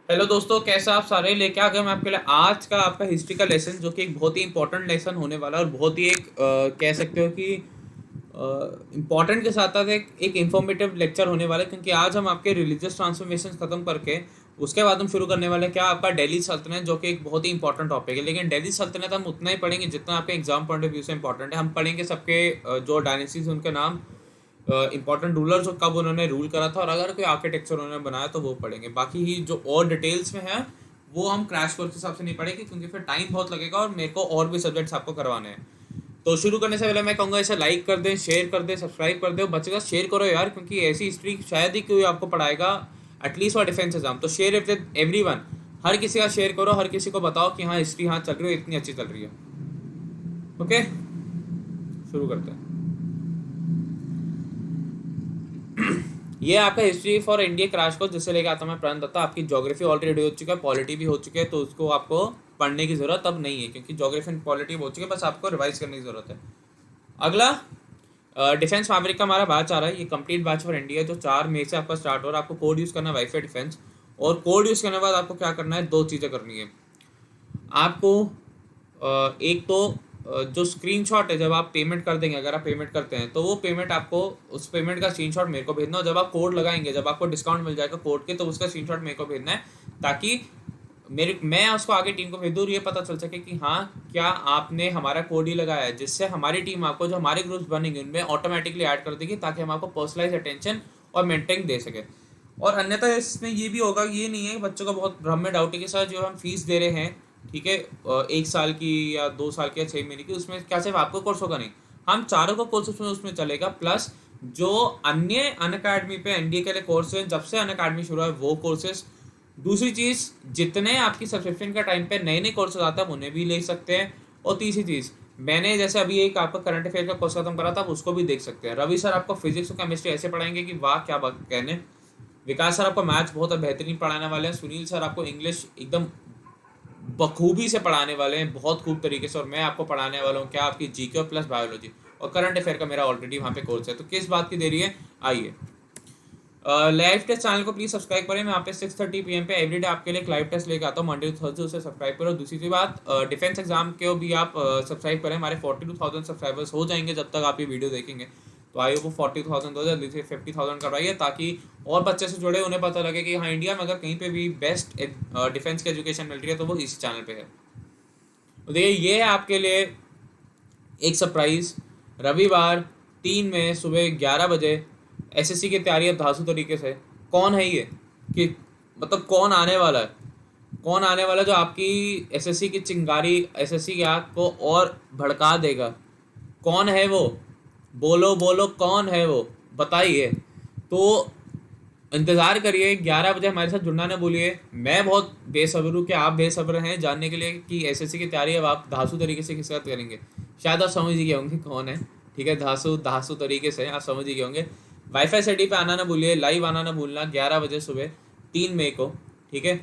Hello दोस्तों, कैसे आप सारे लेके आ गए। मैं आपके लिए आज का आपका हिस्ट्री का लेसन जो कि एक बहुत ही इंपॉर्टेंट लेसन होने वाला है और बहुत ही एक कह सकते हो कि इम्पॉर्टेंट के साथ साथ एक इंफॉर्मेटिव लेक्चर होने वाला है, क्योंकि आज हम आपके रिलीजियस ट्रांसफॉर्मेशन खत्म करके उसके बाद हम शुरू करने वाले हैं क्या आपका दिल्ली सल्तनत, जो कि एक बहुत ही इंपॉर्टेंट टॉपिक है। लेकिन दिल्ली सल्तनत हम उतना ही पढ़ेंगे जितना आपके एग्जाम पॉइंट ऑफ व्यू से इंपॉर्टेंट है। हम पढ़ेंगे सबके जो डायनेस्टीज उनके नाम, इंपॉर्टेंट रूलर्स और कब उन्होंने रूल करा था, और अगर कोई आर्किटेक्चर उन्होंने बनाया तो वो पढ़ेंगे। बाकी ही जो और डिटेल्स में है वो हम क्रैश कोर्स के हिसाब से नहीं पढ़ेंगे, क्योंकि फिर टाइम बहुत लगेगा और मेरे को और भी सब्जेक्ट्स आपको करवाने हैं। तो शुरू करने से पहले मैं कहूँगा इसे लाइक कर दें, शेयर कर दें, सब्सक्राइब कर दें, और बच्चे का शेयर करो यार, क्योंकि ऐसी हिस्ट्री शायद ही कोई आपको पढ़ाएगा एटलीस्ट फॉर डिफेंस एग्जाम। तो शेयर विद एवरी वन, हर किसी का शेयर करो, हर किसी को बताओ कि हाँ हिस्ट्री हाँ चल रही है, इतनी अच्छी चल रही है। ओके, शुरू करते हैं। ये आपका history for India crash course जिससे लेके आता मैं प्रण दत्ता। आपकी ज्योग्राफी ऑलरेडी हो चुका है, पॉलिटी भी हो चुके हैं, तो उसको आपको पढ़ने की जरूरत अब नहीं है, क्योंकि ज्योग्राफी एंड पॉलिटी हो चुके हैं, बस आपको रिवाइज करने की जरूरत है। अगला डिफेंस फैब्रिक का हमारा बैच आ रहा है। ये कंप्लीट बैच फॉर इंडिया जो 4 मई से आपका स्टार्ट हो रहा है। आपको कोड यूज़ करना है वाईफाई डिफेंस, और कोड यूज़ करने के बाद आपको क्या करना है, 2 चीज़ें करनी है आपको। एक तो जो स्क्रीनशॉट है, जब आप पेमेंट कर देंगे, अगर आप पेमेंट करते हैं तो वो पेमेंट आपको, उस पेमेंट का स्क्रीनशॉट मेरे को भेजना, और जब आप कोड लगाएंगे, जब आपको डिस्काउंट मिल जाएगा कोड के, तो उसका स्क्रीनशॉट मेरे को भेजना है, ताकि मैं उसको आगे टीम को भेज दूँ और ये पता चल सके कि हाँ क्या आपने हमारा कोड ही लगाया है, जिससे हमारी टीम आपको जो हमारे ग्रुप्स बनेंगे उनमें ऑटोमेटिकली ऐड कर देगी, ताकि हम आपको पर्सनलाइज अटेंशन और मेंटरिंग दे सके। और अन्यथा इसमें ये भी होगा, ये नहीं है, बच्चों का बहुत भ्रम में डाउट है कि सर जो हम फीस दे रहे हैं, ठीक है, 1 साल की या 2 साल की या 6 महीने की, उसमें क्या सिर्फ आपको कोर्स होगा? नहीं, हम चारों का कोर्स उसमें चलेगा, प्लस जो अन्य अन अकेडमी पे एनडीए के लिए कोर्स है, जब से अन अकेडमी शुरू है वो कोर्सेज। दूसरी चीज़, जितने आपकी सब्सक्रिप्शन का टाइम पे नए नए कोर्सेज आते हैं उन्हें भी ले सकते हैं। और तीसरी चीज़, मैंने जैसे अभी एक आपका करंट अफेयर का कोर्स खत्म करा था, आप उसको भी देख सकते हैं। रवि सर आपको फिजिक्स और केमिस्ट्री ऐसे पढ़ाएंगे कि वाह क्या बात कहने। विकास सर आपको मैथ्स बहुत बेहतरीन पढ़ाने वाले हैं। सुनील सर आपको इंग्लिश एकदम बखूबी से पढ़ाने वाले हैं, बहुत खूब तरीके से। और मैं आपको पढ़ाने वाला हूँ क्या, आपकी जीके प्लस बायोलॉजी और करंट अफेयर का मेरा ऑलरेडी वहाँ पे कोर्स है। तो किस बात की देरी है, आइए। लाइव टेस्ट चैनल को प्लीज सब्सक्राइब करें। मैं यहाँ पे 6:30 PM पे एवरीडे आपके लिए एक लाइव टेस्ट लेके आता हूँ, मंडे टू थर्सडे, उसे सब्सक्राइब करो। दूसरी सी बात, डिफेंस एग्जाम के भी आप सब्सक्राइब करें। हमारे 42,000 सब्सक्राइबर्स हो जाएंगे जब तक आप ये वीडियो देखेंगे, तो आई वो 40,000 हो जल्दी से 50,000 करवाइए, ताकि और बच्चे से जुड़े, उन्हें पता लगे कि हाँ इंडिया में अगर कहीं पे भी बेस्ट डिफेंस की एजुकेशन मिल रही है तो वो इसी चैनल पे है। तो देखिए, ये है आपके लिए एक सरप्राइज। रविवार 3 मई सुबह 11 बजे एसएससी की तैयारी अब धांसू तरीके से। कौन है ये, कि मतलब कौन आने वाला है, कौन आने वाला है जो आपकी एसएससी की चिंगारी, एसएससी की आग को और भड़का देगा? कौन है वो? बोलो बोलो, कौन है वो, बताइए। तो इंतज़ार करिए, 11 बजे हमारे साथ जुड़ना ना भूलिए। मैं बहुत बेसब्र हूँ कि आप बेसब्र हैं जानने के लिए कि एसएससी की तैयारी अब आप धांसू तरीके से किस साथ करेंगे। शायद आप समझ ही गए होंगे कौन है, ठीक है, धांसू धांसू तरीके से आप समझ ही गए होंगे। वाईफाई सिटी पे आना ना भूलिए, लाइव आना ना भूलना, 11 बजे सुबह 3 मई को, ठीक है।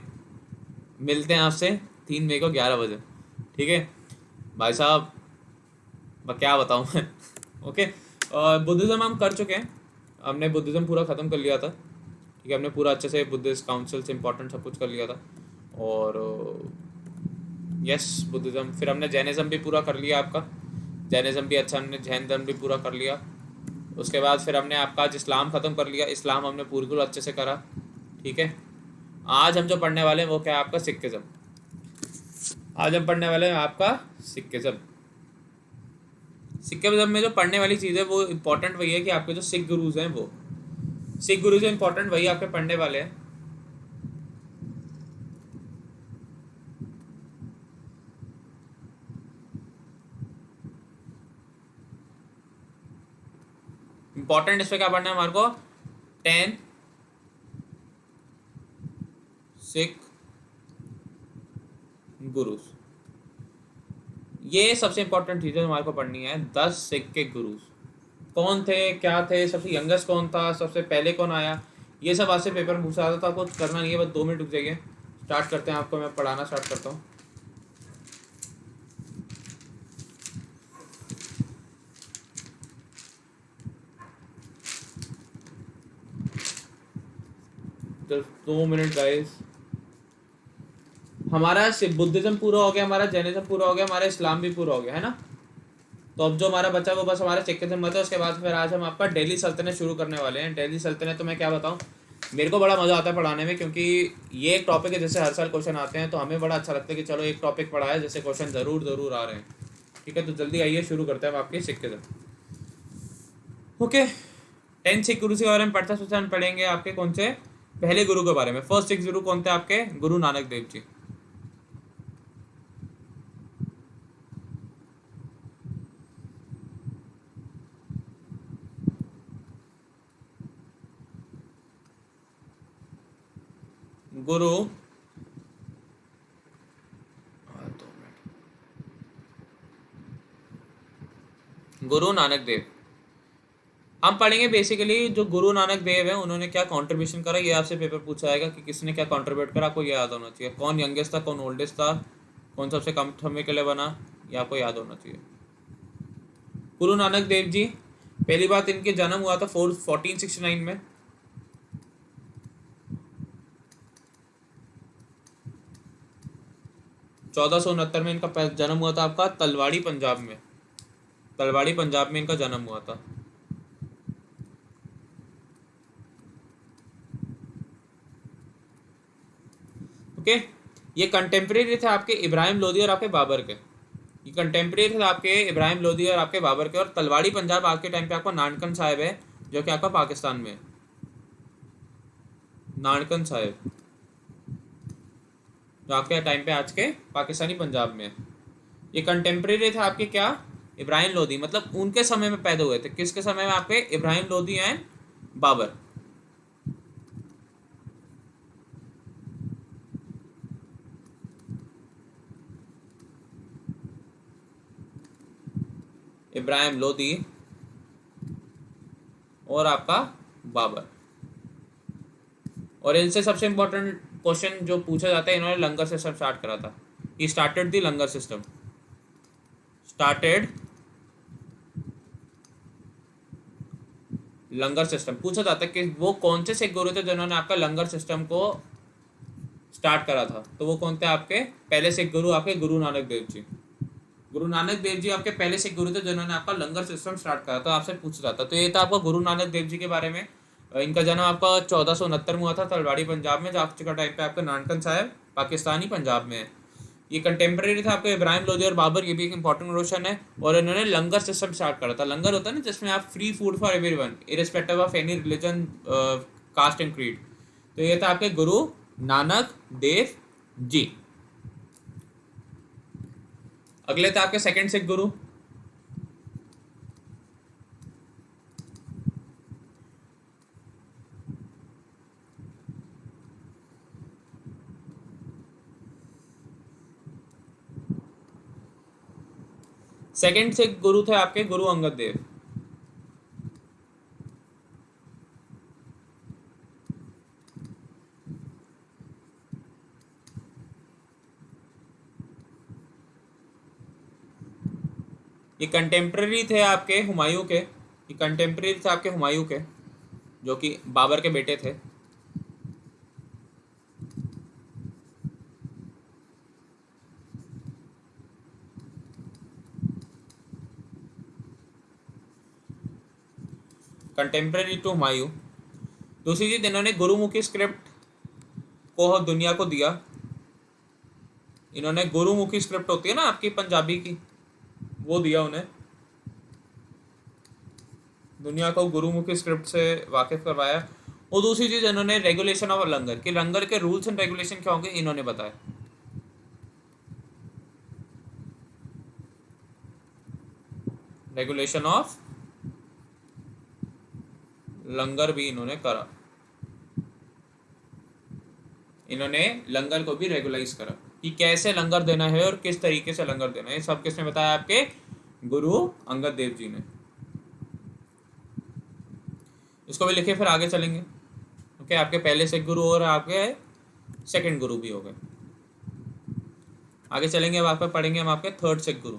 मिलते हैं आपसे 3 मई को 11 बजे, ठीक है भाई साहब। मैं क्या बताऊँ मैं ओके। बुद्धिज़्म हम कर चुके हैं, हमने बुद्धिज़्म पूरा ख़त्म कर लिया था, ठीक है। हमने पूरा अच्छे से बुद्धिस्ट काउंसिल से इंपॉर्टेंट सब कुछ कर लिया था। और यस, बुद्धिज़्म, फिर हमने जैनिज़्म भी पूरा कर लिया आपका। जैनिज़्म भी अच्छा, हमने जैन धर्म भी पूरा कर लिया। उसके बाद फिर हमने आपका आज इस्लाम ख़त्म कर लिया, इस्लाम हमने पूरी अच्छे से करा, ठीक है। आज हम जो पढ़ने वाले हैं वो क्या है, आपका सिक्किज़्म। आज हम पढ़ने वाले हैं आपका सिक्किज़्म। सिक्किज़्म में जो पढ़ने वाली चीज़ है वो इम्पोर्टेंट वही है कि आपके जो सिख गुरुज हैं, वो सिख गुरु जो इम्पोर्टेंट वही आपके पढ़ने वाले हैं। इंपॉर्टेंट इस पे क्या पढ़ना है हमारे को, 10 सिख गुरुज। ये सबसे इंपॉर्टेंट चीज़ है हमारे को पढ़नी है। 10 सिख के गुरुज कौन थे, क्या थे, सबसे यंगेस्ट कौन था, सबसे पहले कौन आया, ये सब आज से पेपर पूछा आता था। आपको करना नहीं है, बस 2 मिनट रुक जाइए, स्टार्ट करते हैं। आपको मैं पढ़ाना स्टार्ट करता हूँ। Just 2 minute guys. हमारा बुद्धिज्म पूरा हो गया, हमारा जैनिज्म पूरा हो गया, हमारा इस्लाम भी पूरा हो गया है ना। तो अब जो हमारा बचा वो बस हमारा सिखिज्म मत है। उसके बाद फिर आज हम आपका दिल्ली सल्तनत शुरू करने वाले हैं। दिल्ली सल्तनत तो मैं क्या बताऊं, मेरे को बड़ा मज़ा आता है पढ़ाने में, क्योंकि ये एक टॉपिक है जैसे हर साल क्वेश्चन आते हैं तो हमें बड़ा अच्छा लगता है कि चलो एक टॉपिक पढ़ा है जैसे क्वेश्चन ज़रूर ज़रूर आ रहे हैं। ठीक है, तो जल्दी आइए शुरू करते हैं हम आपके सिखिज्म। ओके, 10 सिख गुरु के बारे में पढ़ते सोचते हम पढ़ेंगे आपके कौन से पहले गुरु के बारे में। फर्स्ट सिख गुरु कौन थे आपके? गुरु नानक देव जी। गुरु गुरु नानक देव हम पढ़ेंगे। बेसिकली जो गुरु नानक देव है उन्होंने क्या कंट्रीब्यूशन करा, ये आपसे पेपर पूछा जाएगा कि किसने क्या कंट्रीब्यूट करा, आपको ये याद होना चाहिए। कौन यंगेस्ट था, कौन ओल्डेस्ट था, कौन सबसे कम समय के लिए बना, ये आपको याद होना चाहिए। गुरु नानक देव जी पहली बात इनके जन्म हुआ था 1469 में। 1469 में इनका जन्म हुआ था आपका तलवाड़ी पंजाब में। तलवाड़ी पंजाब में इनका जन्म हुआ था। ओके, ये कंटेम्प्रेरी थे आपके इब्राहिम लोदी और आपके बाबर के। ये कंटेम्प्रेरी थे आपके इब्राहिम लोदी और आपके बाबर के। और तलवाड़ी पंजाब आज के टाइम पे आपको नानकन साहिब है जो कि आपका पाकिस्तान में है। नानकन साहिब जो आपके टाइम पे आज के पाकिस्तानी पंजाब में है। ये कंटेम्प्रेरी थे आपके क्या? इब्राहिम लोदी, मतलब उनके समय में पैदा हुए थे। किसके समय में? आपके इब्राहिम लोदी एंड बाबर। इब्राहिम लोदी और आपका बाबर। और इनसे सबसे इंपॉर्टेंट क्वेश्चन जो पूछा जाता है, इन्होंने लंगर सिस्टम स्टार्ट करा था। He started the langar system. Started langar system पूछा जाता है कि वो कौन से सिख गुरु थे जिन्होंने आपका लंगर सिस्टम को स्टार्ट करा था। तो वो कौन थे आपके पहले सिख गुरु? आपके गुरु नानक देव जी। गुरु नानक देव जी आपके पहले सिख गुरु थे जिन्होंने आपका लंगर सिस्टम स्टार्ट करा था। आपसे पूछा जाता तो ये था आपका गुरु नानक देव जी के बारे में। इनका जन्म आपका 1469 में हुआ था तलवाड़ी पंजाब में, जो आज का टाइम पे आपका नानकन साहिब पाकिस्तानी पंजाब में है। ये कंटेम्प्रेरी था आपके इब्राहिम लोदी और बाबर, ये भी एक इंपॉर्टेंट क्वेश्चन है। और इन्होंने लंगर सिस्टम स्टार्ट करा था। लंगर होता है ना जिसमें आप free food for everyone irrespective of any religion, caste and creed. तो ये था आपके गुरु नानक देव जी। अगले थे आपके सेकंड सिख गुरु। सेकंड सिख गुरु थे आपके गुरु अंगद देव। ये कंटेम्प्रेरी थे आपके हुमायूं के। ये कंटेम्प्रेरी थे आपके हुमायूं के, जो कि बाबर के बेटे थे। Contemporary to Humayun. दूसरी चीज, इन्होंने गुरुमुखी स्क्रिप्ट को दुनिया को दिया। इन्होंने गुरुमुखी स्क्रिप्ट होती है ना आपकी पंजाबी की, वो दिया उन्हें। दुनिया को गुरुमुखी स्क्रिप्ट से वाकिफ करवाया। और दूसरी चीज, इन्होंने रेगुलेशन ऑफ लंगर कि लंगर के रूल्स एंड रेगुलेशन क्या होंगे इन्होंने बताया। रेगुलेशन ऑफ लंगर भी इन्होंने करा। इन्होंने लंगर को भी रेगुलाइज करा कि कैसे लंगर देना है और किस तरीके से लंगर देना है। सब किसने बताया? आपके गुरु अंगद देव जी ने। इसको भी लिखे, फिर आगे चलेंगे। ओके, आपके पहले सिख गुरु और आपके सेकंड गुरु भी हो गए। आगे चलेंगे, अब आपको पढ़ेंगे हम आपके थर्ड सिख गुरु।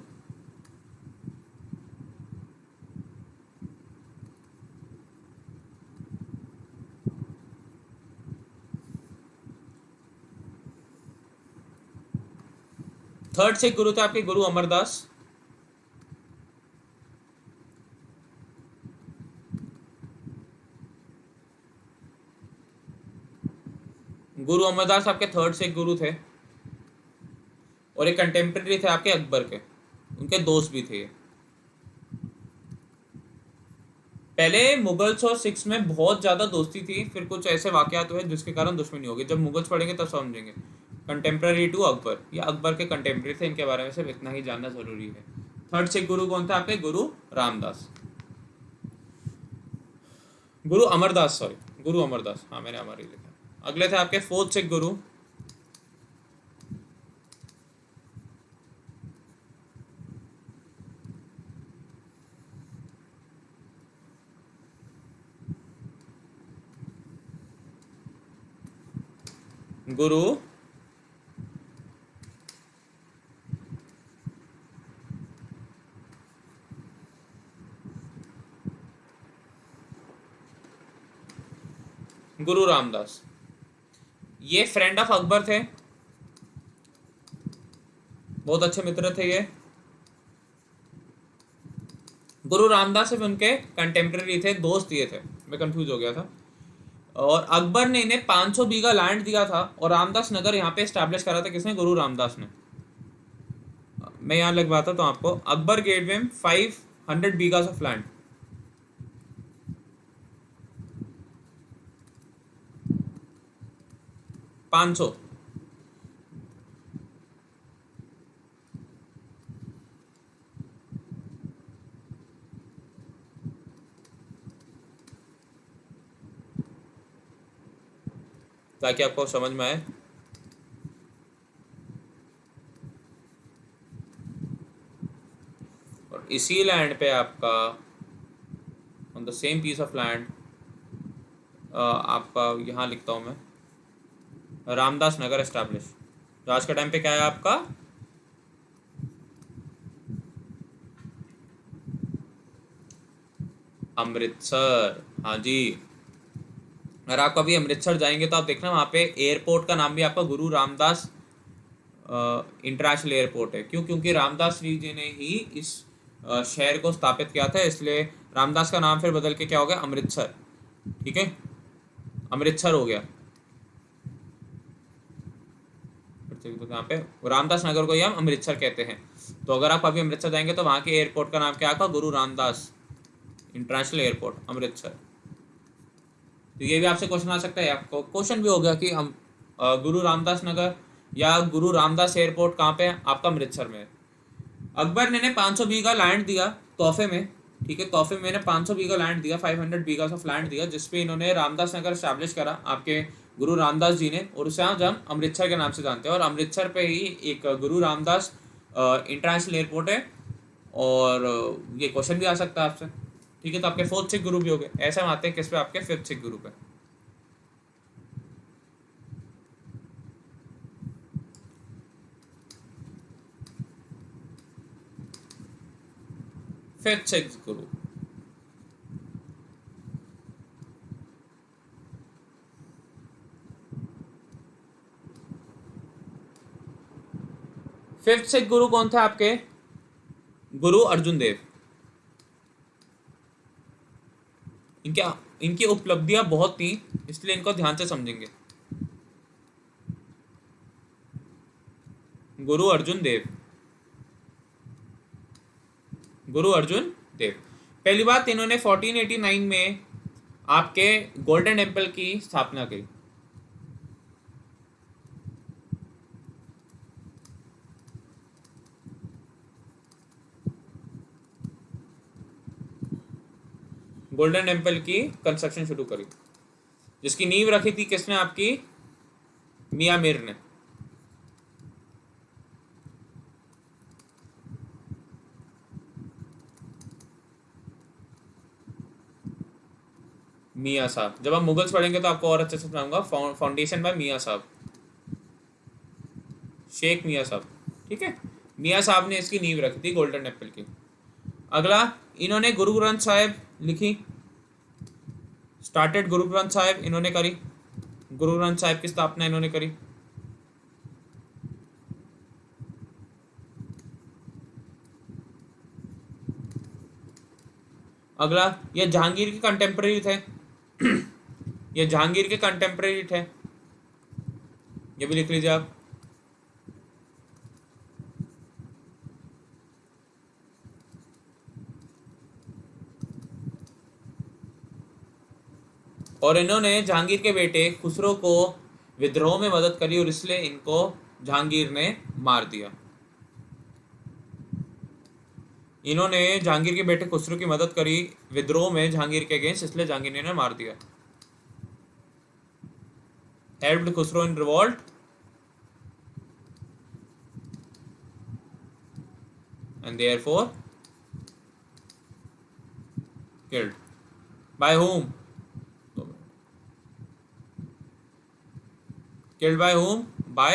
थर्ड सिख गुरु थे आपके गुरु अमरदास। गुरु अमरदास आपके थर्ड सिख गुरु थे और एक कंटेम्प्रेरी थे आपके अकबर के, उनके दोस्त भी थे। पहले मुगल्स और सिख्स में बहुत ज़्यादा दोस्ती थी, फिर कुछ ऐसे वाकयात हुए जिसके कारण दुश्मनी हो गई। जब मुगल्स पढ़ेंगे तब समझेंगे। कंटेम्प्रेरी टू अकबर, ये अकबर के कंटेम्प्रेरी थे, इनके बारे में सिर्फ इतना ही जानना जरूरी है। थर्ड सिख गुरु कौन थे आपके? गुरु रामदास, गुरु अमरदास, सॉरी गुरु अमरदास, हाँ मैंने अमर ही लिखा। अगले थे आपके फोर्थ सिख गुरु गुरु गुरु रामदास। ये फ्रेंड ऑफ अकबर थे, बहुत अच्छे मित्र थे ये। गुरु रामदास सिर्फ उनके कंटेम्प्रेरी थे, दोस्त ये थे, मैं कंफ्यूज हो गया था। और अकबर ने इन्हें 500 बीघा लैंड दिया था और रामदास नगर यहाँ पे स्टैब्लिश करा था। किसने? गुरु रामदास ने। मैं यहाँ लगवाता तो आपको, Akbar gave him 500 bighas of land. 500। ताकि आपको समझ में आए। और इसी लैंड पे आपका on the same piece of land आपका यहाँ लिखता हूँ मैं, रामदास नगर एस्टैब्लिश, जो आज के टाइम पे क्या है आपका अमृतसर। हाँ जी, अगर आप कभी अमृतसर जाएंगे तो आप देखना वहाँ पे एयरपोर्ट का नाम भी आपका गुरु रामदास इंटरनेशनल एयरपोर्ट है। क्यों? क्योंकि रामदास जी ने ही इस शहर को स्थापित किया था, इसलिए रामदास का नाम फिर बदल के क्या हो गया? अमृतसर। ठीक है, अमृतसर हो गया। तो यहाँ पे रामदास नगर को ही हम अमृतसर कहते हैं। तो अगर आप अभी अमृतसर जाएंगे तो वहाँ के एयरपोर्ट का नाम क्या आपका? गुरु रामदास इंटरनेशनल एयरपोर्ट, अमृतसर। तो ये भी आपसे क्वेश्चन आ सकता है, आपको क्वेश्चन भी हो गया कि हम गुरु रामदास नगर या गुरु रामदास एयरपोर्ट कहाँ पे है? आपका अमृतसर में है। अकबर ने 500 बीघा लैंड दिया तोहफे में। ठीक है, तोहफे में 500 बीघा लैंड दिया, 500 बीघा ऑफ लैंड दिया, जिसपे इन्होंने रामदास नगर स्टैब्लिश करा आपके गुरु रामदास जी ने, और उसे आज हम अमृतसर के नाम से जानते हैं। और अमृतसर पे ही एक गुरु रामदास इंटरनेशनल एयरपोर्ट है। और ये क्वेश्चन भी आ सकता है आपसे। ठीक है, तो आपके फोर्थ सिख गुरु भी हो गए। ऐसे हम आते हैं किस पे? आपके फिफ्थ सिख गुरु पे। फिफ्थ सिख गुरु, फिफ्थ सिख गुरु कौन थे आपके? गुरु अर्जुन देव। इनकी उपलब्धियां बहुत थी, इसलिए इनको ध्यान से समझेंगे। गुरु अर्जुन देव, गुरु अर्जुन देव। पहली बात, इन्होंने 1489 में आपके गोल्डन टेम्पल की स्थापना की। गोल्डन टेम्पल की कंस्ट्रक्शन शुरू करी, जिसकी नींव रखी थी किसने? आपकी मियां मीर ने। मियां साहब। जब हम मुगल्स पढ़ेंगे तो आपको और अच्छे से समझाऊंगा। फाउंडेशन बाय मियां साहब, शेख मियां साहब। ठीक है, मियां साहब ने इसकी नींव रखी थी गोल्डन टेम्पल की। अगला, इन्होंने गुरु ग्रंथ साहिब लिखी, स्टार्टेड गुरु ग्रंथ साहिब इन्होंने करी। गुरु ग्रंथ साहिब की स्थापना इन्होंने करी। अगला, ये जहांगीर के कंटेम्प्रेरी थे। ये जहांगीर के कंटेम्प्रेरी थे, ये भी लिख लीजिए आप। और इन्होंने जहांगीर के बेटे खुसरो को विद्रोह में मदद करी और इसलिए इनको जहांगीर ने मार दिया। इन्होंने जहांगीर के बेटे खुसरो की मदद करी विद्रोह में जहांगीर के अगेंस्ट, इसलिए जहांगीर ने इन्हें मार दिया। Helped Khusro in revolt and therefore killed by whom? Killed by whom? By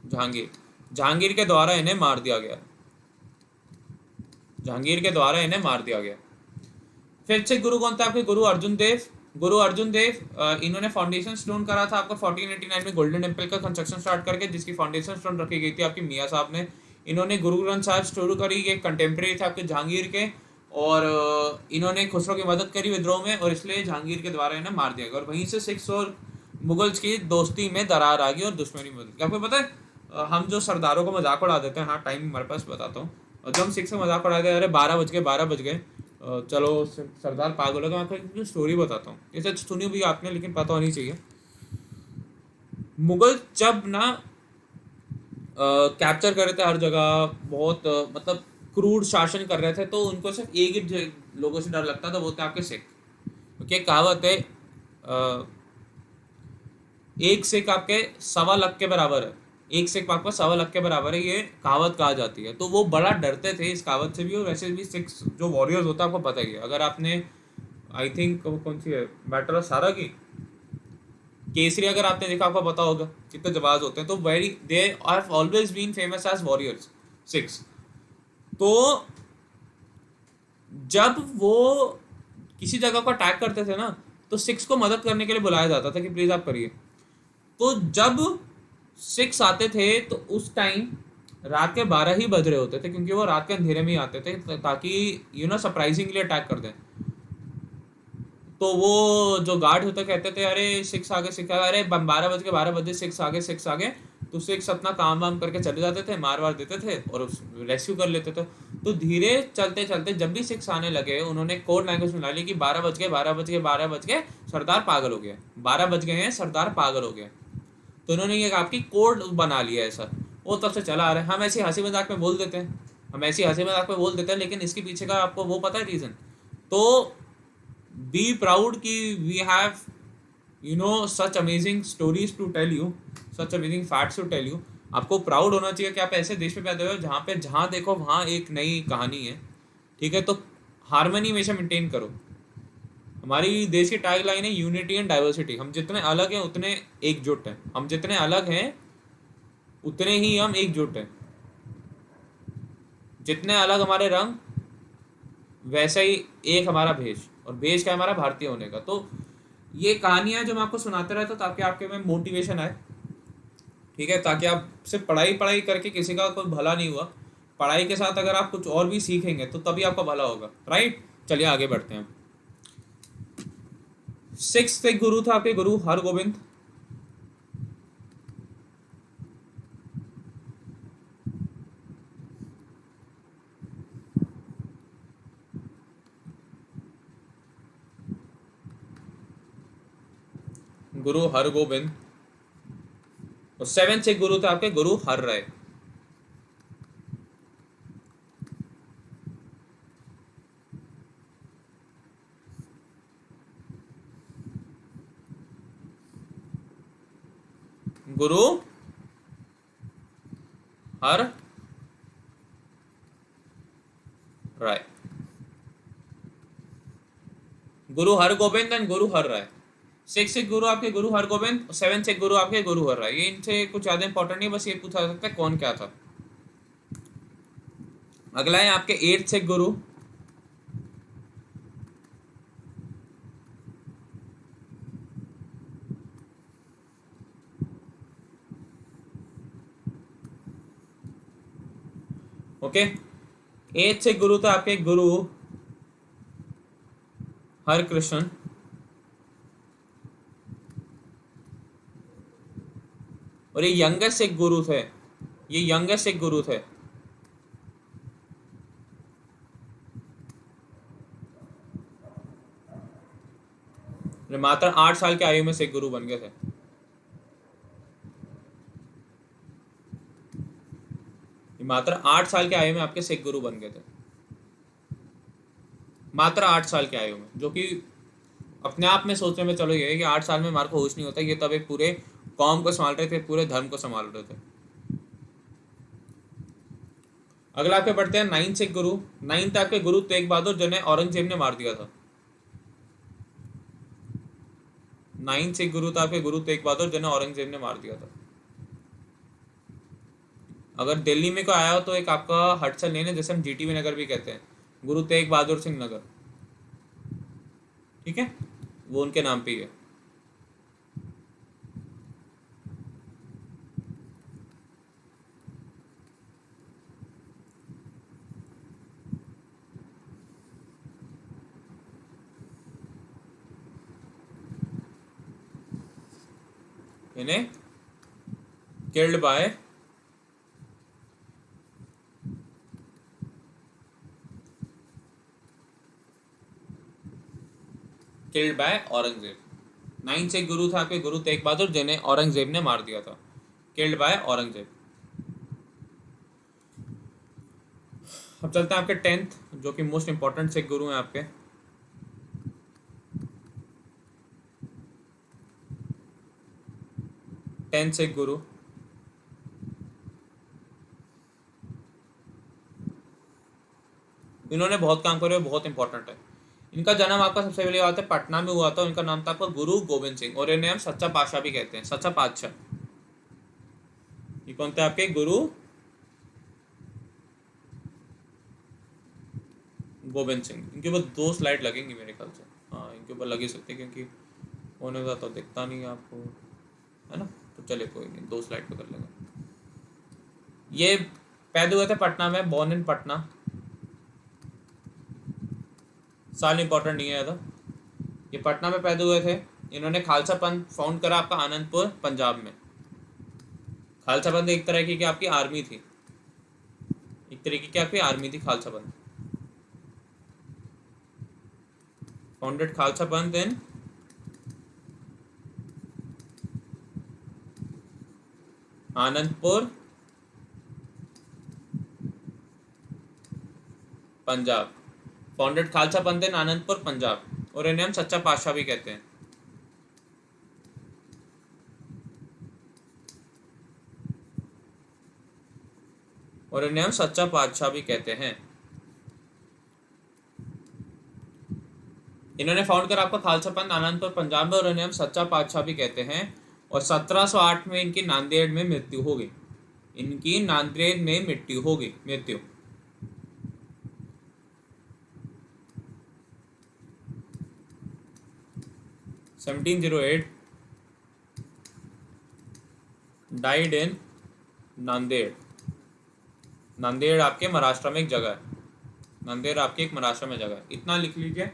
Jahangir. Jahangir के द्वारा इन्हें मार दिया गया। जहांगीर के द्वारा इन्हें मार दिया गया। फिर से गुरु कौन था आपके? गुरु अर्जुन देव। गुरु अर्जुन देव इन्होंने फाउंडेशन स्टोन करा था आपका 1489 में गोल्डन टेम्पल का कंस्ट्रक्शन स्टार्ट करके, जिसकी फाउंडेशन स्टोन रखी गई थी आपकी मियाँ साहब ने। इन्होंने गुरु ग्रंथ साहिब शुरू करी, ये कंटेम्प्रेरी थे आपके जहांगीर के, और इन्होंने खुसरो की मदद करी विद्रोह में, और इसलिए जहांगीर के द्वारा इन्हें मार दिया गया। और वहीं से सिक्स और मुगल्स की दोस्ती में दरार आ गई और दुश्मनी बदल गई। आपको पता है हम जो सरदारों को मजाक उड़ा देते हैं, हाँ टाइम हमारे पास बताता हूँ, और जब हम सिक्स में मजाक उड़ाते हैं, अरे 12 बज गए चलो सरदार पागल होगा। मैं आपको एक स्टोरी बताता हूँ, ये सच सुनी भी आपने लेकिन पता होनी चाहिए। मुगल जब ना कैप्चर कर रहे थे हर जगह, बहुत मतलब क्रूड शासन कर रहे थे, तो उनको सिर्फ एक ही लोगों से डर लगता था, वो थे आपके सिख। क्योंकि कहावत है एक सिख आपके 1.25 लाख के बराबर है। एक सिख आपका 1.25 लाख के बराबर है, ये कहावत कहा जाती है। तो वो बड़ा डरते थे इस कहावत से भी। और वैसे भी सिख जो वॉरियर्स होता है आपको पता ही है, अगर आपने आई थिंक कौन सी है बैटल ऑफ सारा की केसरी अगर आपने देखा आपको पता होगा कितने जवाब होते हैं। तो very they are always been famous as warriors six. तो जब वो किसी जगह को अटैक करते थे ना, तो सिक्स को मदद करने के लिए बुलाया जाता था कि प्लीज आप करिए। तो जब सिक्स आते थे तो उस टाइम रात के 12 ही बज रहे होते थे, क्योंकि वो रात के अंधेरे में ही आते थे ताकि सरप्राइजिंगली अटैक कर दें। तो वो जो गार्ड होते कहते थे अरे सिक्स आगे, सिक्स आगे, अरे 12 बज के 12 बजे सिक्स आगे, सिक्स आगे। तो सिक्स अपना काम वाम करके चले जाते थे, मार वार देते थे और रेस्क्यू कर लेते थे। तो धीरे चलते चलते जब भी सिक्स आने लगे, उन्होंने कोड लैंग्वेज में ला ली कि 12 बज गए सरदार पागल हो गया, 12 बज गए हैं सरदार पागल हो गया। तो उन्होंने ये आपकी कोड बना लिया ऐसा। वो तब से चला आ रहा है। हम ऐसी हंसी मजाक में बोल देते हैं, हम ऐसी हंसी मजाक में बोल देते हैं, लेकिन इसके पीछे का आपको वो पता है रीज़न। तो बी प्राउड कि we have such amazing stories to tell you, such amazing facts to tell you. आपको प्राउड होना चाहिए कि आप ऐसे देश में पैदा हुए हो जहाँ पे जहाँ देखो वहाँ एक नई कहानी है। ठीक है, तो हारमोनी हमेशा मेंटेन करो। हमारी देश की टैग लाइन है यूनिटी एंड डाइवर्सिटी। हम जितने अलग हैं उतने एकजुट हैं, हम जितने अलग हैं उतने ही हम एकजुट हैं। जितने अलग हमारे रंग वैसा ही एक हमारा भेष, और भेष का हमारा भारतीय होने का। तो ये कहानियां जो मैं आपको सुनाते रहता हूँ ताकि आपके में मोटिवेशन आए। ठीक है, ताकि आप सिर्फ पढ़ाई पढ़ाई करके किसी का कोई भला नहीं हुआ। पढ़ाई के साथ अगर आप कुछ और भी सीखेंगे तो तभी आपका भला होगा। राइट, चलिए आगे बढ़ते हैं। सिक्स्थ एक गुरु था आपके, गुरु हरगोविंद। गुरु हरगोविंद। और सेवेंथ एक गुरु थे आपके, गुरु हर राय। गुरु हर राय, गुरु Hargovind and Guru her Rai. Six Sikh गुरु आपके गुरु हरगोविंद, सेवन सिख गुरु आपके गुरु हर राय। ये इनसे कुछ ज्यादा इंपॉर्टेंट नहीं, बस ये पूछा सकता है कौन क्या था। अगला है आपके एट्थ सिख गुरु। ओके, एथ सिख गुरु थे आपके गुरु हरकृष्ण। और ये यंगेस्ट सिख गुरु थे, ये यंगेस्ट सिख गुरु थे। ये मात्र 8 साल की आयु में सिख गुरु बन गए थे। ये मात्र 8 साल की आयु में आपके सिख गुरु बन गए थे, मात्र 8 साल की आयु में, जो कि अपने आप में सोचने में चलो ये है कि 8 साल में हमारे को होश नहीं होता। ये तब एक पूरे कौम को संभाल रहे थे, पूरे धर्म को संभाल रहे थे। अगला आपके पढ़ते हैं 9 सिख गुरु। 9 आपके गुरु तेग बहादुर, जिन्हें औरंगजेब ने मार दिया था। 9 सिख गुरु था आपके गुरु तेग बहादुर, जिन्हें औरंगजेब ने मार दिया था। अगर दिल्ली में कोई आया हो तो एक आपका हटसन लेने, जैसे हम जीटीवी नगर भी कहते हैं, गुरु तेग बहादुर सिंह नगर, ठीक है, वो उनके नाम पे ही है। इन्हें किल्ड बाय औरंगजेब। 9 सिख गुरु था आपके गुरु तेग बहादुर, जिन्हें औरंगजेब ने मार दिया था, किल्ड बाय औरंगजेब। अब चलते हैं आपके 10th, जो कि मोस्ट इंपॉर्टेंट सिख गुरु हैं आपके। टेंथ सिख गुरु, इन्होंने बहुत काम करे, बहुत इंपॉर्टेंट है। इनका जन्म आपका सबसे पहले बात है पटना में हुआ था। इनका नाम था आपका गुरु गोविंद सिंह, और इन्हें हम सच्चा पातशाह भी कहते हैं, सच्चा पातशाह। ये कौन थे आपके गुरु गोविंद सिंह। इनके ऊपर 2 स्लाइड लगेंगी मेरे ख्याल से, हाँ इनके ऊपर लग ही सकते हैं, क्योंकि होने का तो दिखता नहीं है आपको, है ना। तो चले कोई नहीं, 2 स्लाइड पे कर लेंगे। ये पैदा हुए थे पटना में, बॉर्न इन पटना। साल इंपॉर्टेंट नहीं है तो। ये पटना में पैदा हुए थे। इन्होंने खालसा पंथ फाउंड करा आपका आनंदपुर पंजाब में। खालसा पंथ एक तरह की आपकी आर्मी थी, एक तरीके की आपकी आर्मी थी खालसा पंथ। फाउंडेड खालसा पंथ इन आनंदपुर पंजाब। फाउंडेड खालसा पंथ इन आनंदपुर पंजाब, और इन्हें हम सच्चा पातशाह भी कहते हैं। और इन्हें हम सच्चा पातशाह भी कहते हैं। इन्होंने फाउंड करा आपका खालसा पंथ आनंदपुर पंजाब में, और इन्हें हम सच्चा पातशाह भी कहते हैं। और 1708 में इनकी नांदेड़ में मृत्यु हो गई। इनकी नांदेड़ में मृत्यु हो गई, मृत्यु। (1708) डाइड इन नांदेड़। नांदेड़ आपके महाराष्ट्र में एक जगह है, नांदेड़ आपके एक महाराष्ट्र में जगह है। इतना लिख लीजिए।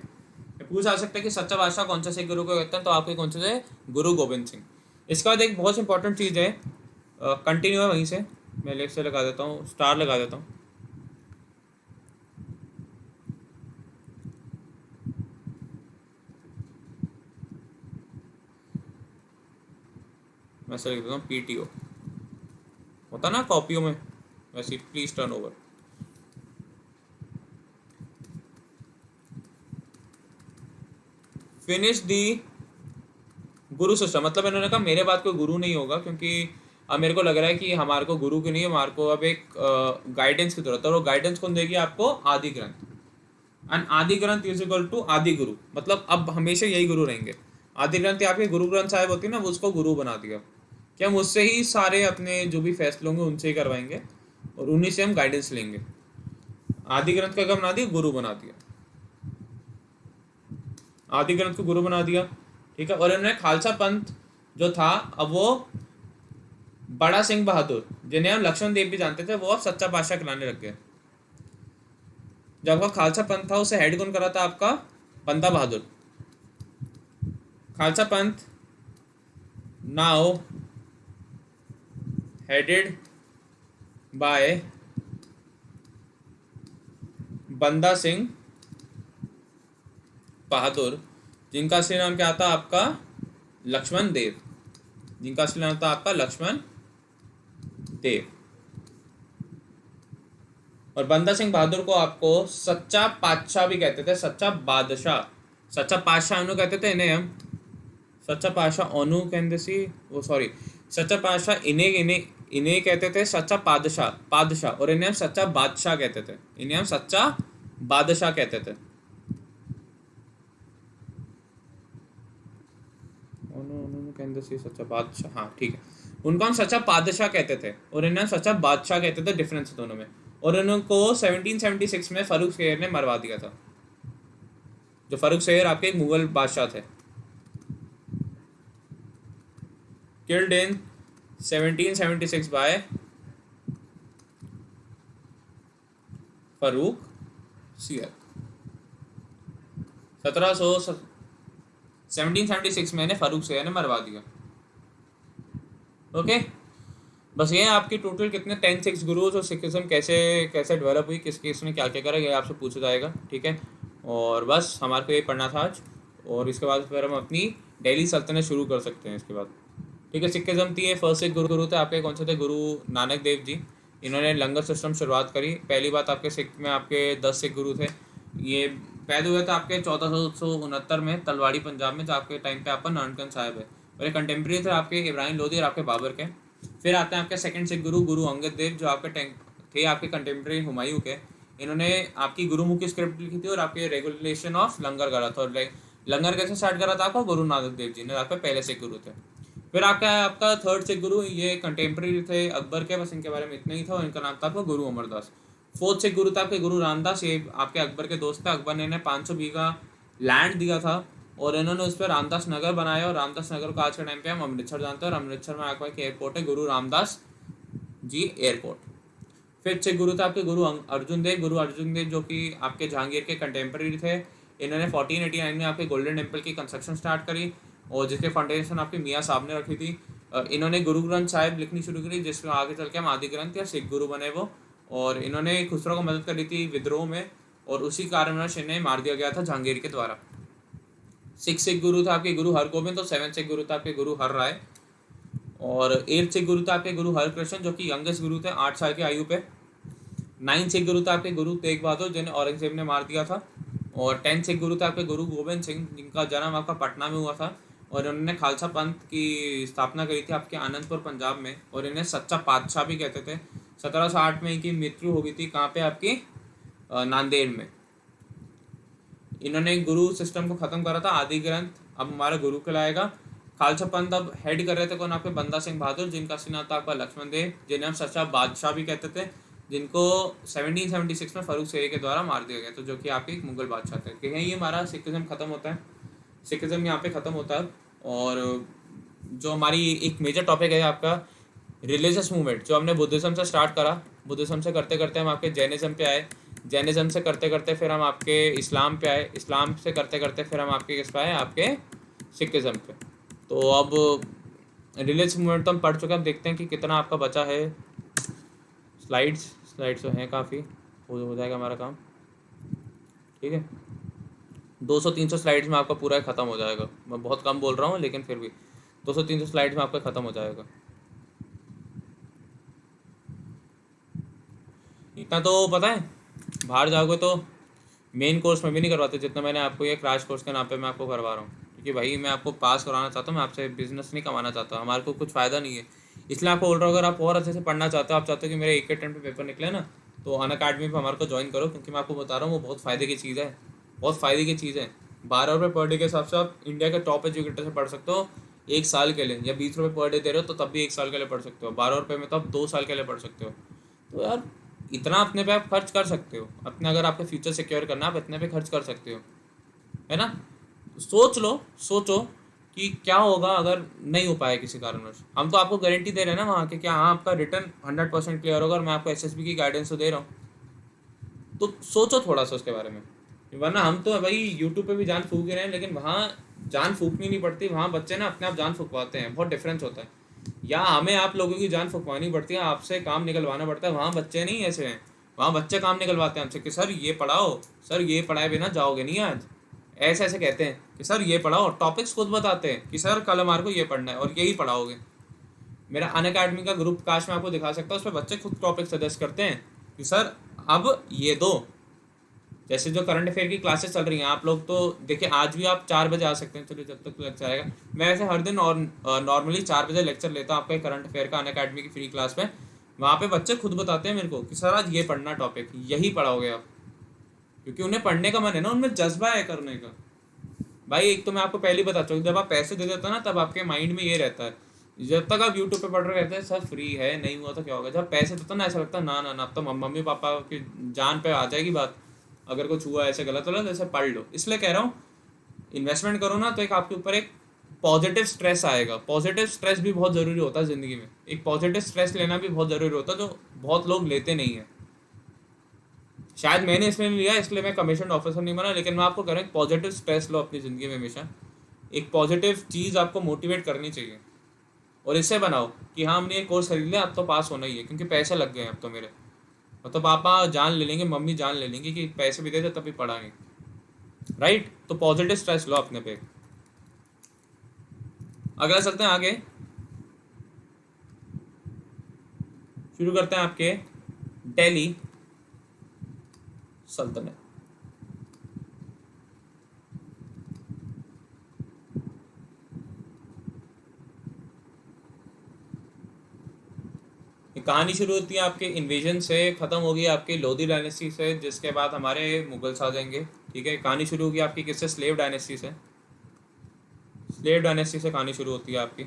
पूछा जा सकता है कि सच्चा बादशाह कौन सा सिख गुरु को कहते हैं, तो आपके कौन से गुरु गोविंद सिंह। इसके बाद एक बहुत इंपॉर्टेंट चीज़ है, कंटिन्यू है वहीं से, मैं लेफ्ट से लगा देता हूँ, स्टार लगा देता हूँ। मैं से लिख देता हूँ PTO, होता ना कॉपियों में वैसे, please turn over. Finish the Guru system, मतलब इन्होंने कहा मेरे बाद कोई गुरु नहीं होगा, क्योंकि अब मेरे को लग रहा है कि हमारे को गुरु की नहीं है, हमारे को अब एक गाइडेंस की जरूरत है। और वो गाइडेंस कौन देगी आपको? आदि ग्रंथ। एंड आदि ग्रंथ इज इक्वल टू आदि गुरु, मतलब अब हमेशा यही गुरु रहेंगे। आदि ग्रंथ आपके गुरु ग्रंथ साहिब होती है ना, वो उसको गुरु बना दिया कि हम उससे ही सारे अपने जो भी फैसले होंगे उनसे ही करवाएंगे, और उन्हीं से हम गाइडेंस लेंगे। आदि ग्रंथ का क्या बना दिया? गुरु बना दिया। आदि ग्रंथ को गुरु बना दिया, ठीक है। और इन्होंने खालसा पंथ जो था, अब वो बड़ा सिंह बहादुर, जिन्हें हम लक्ष्मण देव भी जानते थे, वो अब सच्चा पातशाह कहलाने लग गए। जो आपका खालसा पंथ था उसे हेड कौन करा था? आपका बंदा बहादुर। खालसा पंथ नाउ हेडेड बाय बंदा सिंह बहादुर, जिनका असली नाम क्या था? आपका लक्ष्मण देव, जिनका असली नाम था आपका लक्ष्मण देव। और बंदा सिंह बहादुर को आपको सच्चा पातशाह भी कहते थे, सच्चा बादशाह, सच्चा पातशाह ओनू कहते थे इन्हें हम, सच्चा पातशाह ओनू कहते सी, वो सॉरी, सच्चा पातशाह इन्हें इन्हें इन्हें कहते थे सच्चा पादशाह, पादशाह, और इन्हें हम सच्चा बादशाह कहते थे, इन्हें हम सच्चा बादशाह कहते थे। कहते थे सच्चा बादशाह, हाँ ठीक है, उनको हम सच्चा बादशाह कहते थे और इन्हें हम सच्चा बादशाह कहते थे, डिफरेंस दोनों में। और उनको 1776 में फर्रुख शेर ने मरवा दिया था, जो फर्रुख शेर आपके एक मुगल बादशाह थे। किल्ड इन 1776 बाय फर्रुख शेर। 1776 में इन्हें फर्रुख शेर ने मरवा दिया। ओके, बस ये आपकी टोटल कितने 10 सिक्स गुरुज और सिखिज्म कैसे कैसे डेवलप हुई, किस केस में क्या क्या करा, ये आपसे पूछा जाएगा, ठीक है। और बस हमारे को ये पढ़ना था आज, और इसके बाद फिर हम अपनी दिल्ली सल्तनत शुरू कर सकते हैं इसके बाद, ठीक है। सिखिज्म थी, फर्स्ट सिख गुरु थे आपके, कौन से थे? गुरु नानक देव जी। इन्होंने लंगर सिस्टम शुरुआत करी। पहली बात आपके सिख में आपके 10 सिख गुरु थे। ये पैदा हुए थे आपके 1469 में तलवाड़ी पंजाब में, जो आपके टाइम पे आपका नानकन साहिब है। और ये कंटेम्प्रेरी थे आपके इब्राहिम लोधी और आपके बाबर के। फिर आते हैं आपके सेकंड सिख गुरु, गुरु अंगद देव, जो आपके थे आपके कंटेम्प्रेरी हुमायूं के। इन्होंने आपकी गुरुमुखी स्क्रिप्ट लिखी थी और आपके रेगुलेशन ऑफ लंगर करा था। और लंगर कैसे स्टार्ट करा था आपका? गुरु नानक देव जी ने, आपके पहले सिख गुरु थे। फिर आपका थर्ड सिख गुरु, ये कंटेम्प्रेरी थे अकबर के, बस इनके बारे में इतना ही था, और इनका नाम था आपका गुरु अमरदास। फोर्थ सिख गुरु था आपके गुरु रामदास, ये आपके अकबर के दोस्त थे। अकबर ने इन्हें 500 बीघा लैंड दिया था और इन्होंने उस पर रामदास नगर बनाया, और रामदास नगर को आज के टाइम पे हम अमृतसर जानते हैं, और अमृतसर में आपका एक एयरपोर्ट है, गुरु रामदास जी एयरपोर्ट। फिफ्थ सिख गुरु था आपके गुरु अर्जुन देव, गुरु अर्जुन देव जो कि आपके जहांगीर के कंटेम्प्रेरी थे। इन्होंने 1489 में आपके गोल्डन टेम्पल की कंस्ट्रक्शन स्टार्ट करी, और जिसके फाउंडेशन आपके मियाँ साहब ने रखी थी। इन्होंने गुरु ग्रंथ साहिब लिखनी शुरू करी, जिसमें आगे चल के हम आदि ग्रंथ या सिख गुरु बने वो। और इन्होंने खुसरो को मदद करी थी विद्रोह में, और उसी कारणवश इन्हें मार दिया गया था जहांगीर के द्वारा। सिख गुरु था आपके गुरु हरगोबिंद, तो 7th सिख गुरु था आपके गुरु हर राय। और 8th सिख गुरु था आपके गुरु हरकृष्ण, जो कि यंगेस्ट गुरु थे 8 साल की आयु पे। 9th सिख गुरु था आपके गुरु तेग बहादुर, जिन्हें औरंगजेब ने मार दिया था। और 10th सिख गुरु था आपके गुरु गोविंद सिंह, जिनका जन्म आपका पटना में हुआ था, और उन्होंने खालसा पंथ की स्थापना करी थी आपके आनंदपुर पंजाब में, और इन्हें सच्चा पातशाह भी कहते थे। 1708 में इनकी मृत्यु हो गई थी, कहाँ पे? आपकी नांदेड़ में। इन्होंने गुरु सिस्टम को खत्म करा था, आदि ग्रंथ अब हमारा गुरु कहलाएगा। खालसा पंथ अब हेड कर रहे थे कौन? आपके बंदा सिंह बहादुर, जिनका असली नाम था आपका लक्ष्मण देव, जिन्हें हम सच्चा बादशाह भी कहते थे, जिनको 1776 में फर्रुख शेर के द्वारा मार दिया गया, तो जो कि आपके एक मुगल बादशाह थे। यही हमारा सिखिज्म खत्म होता है, सिखिज्म यहाँ पे खत्म होता है। और जो हमारी एक मेजर टॉपिक है आपका रिलीजियस मूवमेंट, जो हमने बुद्धिज्म से स्टार्ट करा, बुद्धिज्म से करते करते हम आपके जैनिज्म पे आए, जैनिज्म से करते करते फिर हम आपके इस्लाम पे आए, इस्लाम से करते करते फिर हम आपके किस पे आए? आपके सिखिज्म पे। तो अब रिलीजियस मूवमेंट तो हम पढ़ चुके हैं, अब देखते हैं कि कितना आपका बचा है। स्लाइड्स तो हैं काफ़ी, हो जाएगा हमारा काम, ठीक है। 200-300 स्लाइड्स में आपका पूरा ख़त्म हो जाएगा। मैं बहुत कम बोल रहा हूँ, लेकिन फिर भी 200-300 स्लाइड्स में आपका ख़त्म हो जाएगा। इतना तो पता है, बाहर जाओगे तो मेन कोर्स में भी नहीं करवाते जितना मैंने आपको ये क्रैश कोर्स के नाम पे मैं आपको करवा रहा हूँ, क्योंकि भाई मैं आपको पास कराना चाहता हूँ, मैं आपसे बिजनेस नहीं कमाना चाहता, हमारे को कुछ फ़ायदा नहीं है। इसलिए आपको बोल रहा हूँ, अगर आप और अच्छे से पढ़ना चाहते हो, आप चाहते हो कि मेरे एक अटेम्प्ट पे पेपर निकले ना, तो अनअकैडमी पर हमारे को ज्वाइन करो, क्योंकि मैं आपको बता रहा हूँ वो बहुत फ़ायदे की चीज़ है, बहुत फ़ायदे की चीज़ है। 12 रुपये पर डे के हिसाब से आप इंडिया के टॉप एजुकेटर से पढ़ सकते हो 1 साल के लिए, या 20 रुपये पर डे दे रहे हो तो तब भी 1 साल के लिए पढ़ सकते हो। 12 रुपये में तो आप 2 साल के लिए पढ़ सकते हो। तो यार इतना अपने पे आप खर्च कर सकते हो, अपने अगर आपको फ्यूचर सिक्योर करना आप इतने पे खर्च कर सकते हो, है ना। सोच लो, सोचो कि क्या होगा अगर नहीं हो पाया किसी कारणवश। हम तो आपको गारंटी दे रहे हैं ना वहाँ के, क्या हाँ आपका रिटर्न 100% क्लियर होगा, और मैं आपको एसएसबी की गाइडेंस तो दे रहा हूँ, तो सोचो थोड़ा सा उसके बारे में, वरना हम तो भाई यूट्यूब पे भी जान फूक ही रहे हैं, लेकिन वहाँ जान फूकनी नहीं पड़ती, वहाँ बच्चे ना अपने आप जान फूकवाते हैं, बहुत डिफरेंस होता है। या हमें आप लोगों की जान फूकवानी पड़ती है, आपसे काम निकलवाना पड़ता है, वहाँ बच्चे नहीं ऐसे हैं, वहाँ बच्चे काम निकलवाते हैं हमसे कि सर ये पढ़ाओ, सर ये पढ़ाए बिना जाओगे नहीं आज, ऐसे ऐसे कहते हैं कि सर ये पढ़ाओ, टॉपिक्स खुद बताते हैं कि सर कल हमारे को ये पढ़ना है और यही पढ़ाओगे। मेरा अन अकेडमी का ग्रुप काश मैं आपको दिखा सकता हूँ, उसमें बच्चे खुद टॉपिक सजेस्ट करते हैं कि सर अब ये दो। जैसे जो करंट अफेयर की क्लासेस चल रही हैं, आप लोग तो देखिए आज भी आप 4 बजे आ सकते हैं, चलिए जब तक लेक्चर आएगा। मैं वैसे हर दिन और नॉर्मली 4 बजे लेक्चर लेता हूँ आपका करंट अफेयर का अन अकेडमी की फ्री क्लास में। वहाँ पे बच्चे खुद बताते हैं मेरे को कि सर आज ये पढ़ना टॉपिक, यही पढ़ाओगे आप, क्योंकि उन्हें पढ़ने का मन है ना, उनमें जज्बा है करने का। भाई एक तो मैं आपको पहले ही बता चुका हूँ, जब आप पैसे दे देते हो ना तब आपके माइंड में ये रहता है, जब तक आप यूट्यूब पे पढ़ रहे रहते हैं सर फ्री है, नहीं हुआ तो क्या होगा। जब पैसे देते हो ना ऐसा लगता है ना ना ना, अब तो मम्मी पापा की जान पे आ जाएगी बात, अगर कुछ हुआ ऐसे गलत गलत ऐसे पढ़ लो। इसलिए कह रहा हूँ इन्वेस्टमेंट करो ना तो एक आपके ऊपर एक पॉजिटिव स्ट्रेस आएगा। पॉजिटिव स्ट्रेस भी बहुत ज़रूरी होता है ज़िंदगी में, एक पॉजिटिव स्ट्रेस लेना भी बहुत ज़रूरी होता है, जो बहुत लोग लेते नहीं है। शायद मैंने इसमें नहीं लिया इसलिए मैं कमीशन ऑफिसर नहीं बना, लेकिन मैं आपको कह रहा हूँ पॉजिटिव स्ट्रेस लो अपनी ज़िंदगी में हमेशा, एक पॉजिटिव चीज़ आपको मोटिवेट करनी चाहिए, और इसे बनाओ कि हाँ हमने ये कोर्स खरीद लिया, अब तो पास होना ही है, क्योंकि पैसे लग गए हैं अब तो मेरे, मतलब पापा जान ले लेंगे, मम्मी जान ले लेंगे कि पैसे भी दे दे तभी पढ़ाएंगे, राइट। तो पॉजिटिव स्ट्रेस लो अपने पे। अगला चलते हैं आगे, शुरू करते हैं आपके दिल्ली सल्तनत। कहानी शुरू होती है आपके इन्वेजन से, ख़त्म होगी आपकी लोधी डायनेस्टी से, जिसके बाद हमारे मुगल्स आ जाएंगे। ठीक है, कहानी शुरू होगी आपकी किससे, स्लेव डायनेस्टी से। स्लेव डायनेस्टी से कहानी शुरू होती है आपकी।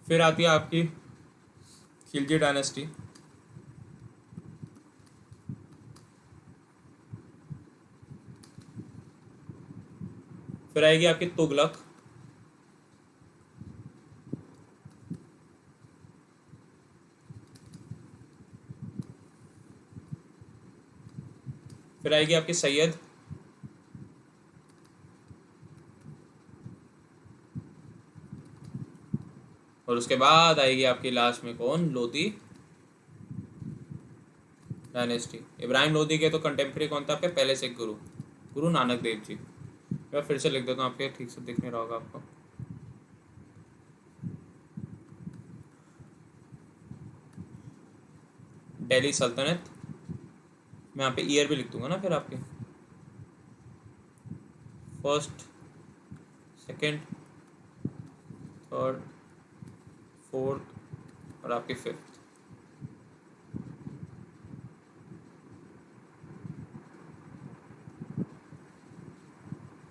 फिर आती है आपकी खिलजी डायनेस्टी। फिर आएगी आपकी तुगलक। फिर आएगी आपकी सैयद। और उसके बाद आएगी आपकी लास्ट में कौन, लोधी डायनेस्टी। इब्राहिम लोधी के तो कंटेम्प्रेरी कौन था आपके, पहले से गुरु, गुरु नानक देव जी। मैं फिर से लिख देता हूँ, आपके ठीक से दिख नहीं रहा होगा आपको। दिल्ली सल्तनत, मैं यहाँ पे ईयर भी लिख दूंगा ना फिर आपके, फर्स्ट, सेकंड, थर्ड, फोर्थ और आपकी फिफ्थ।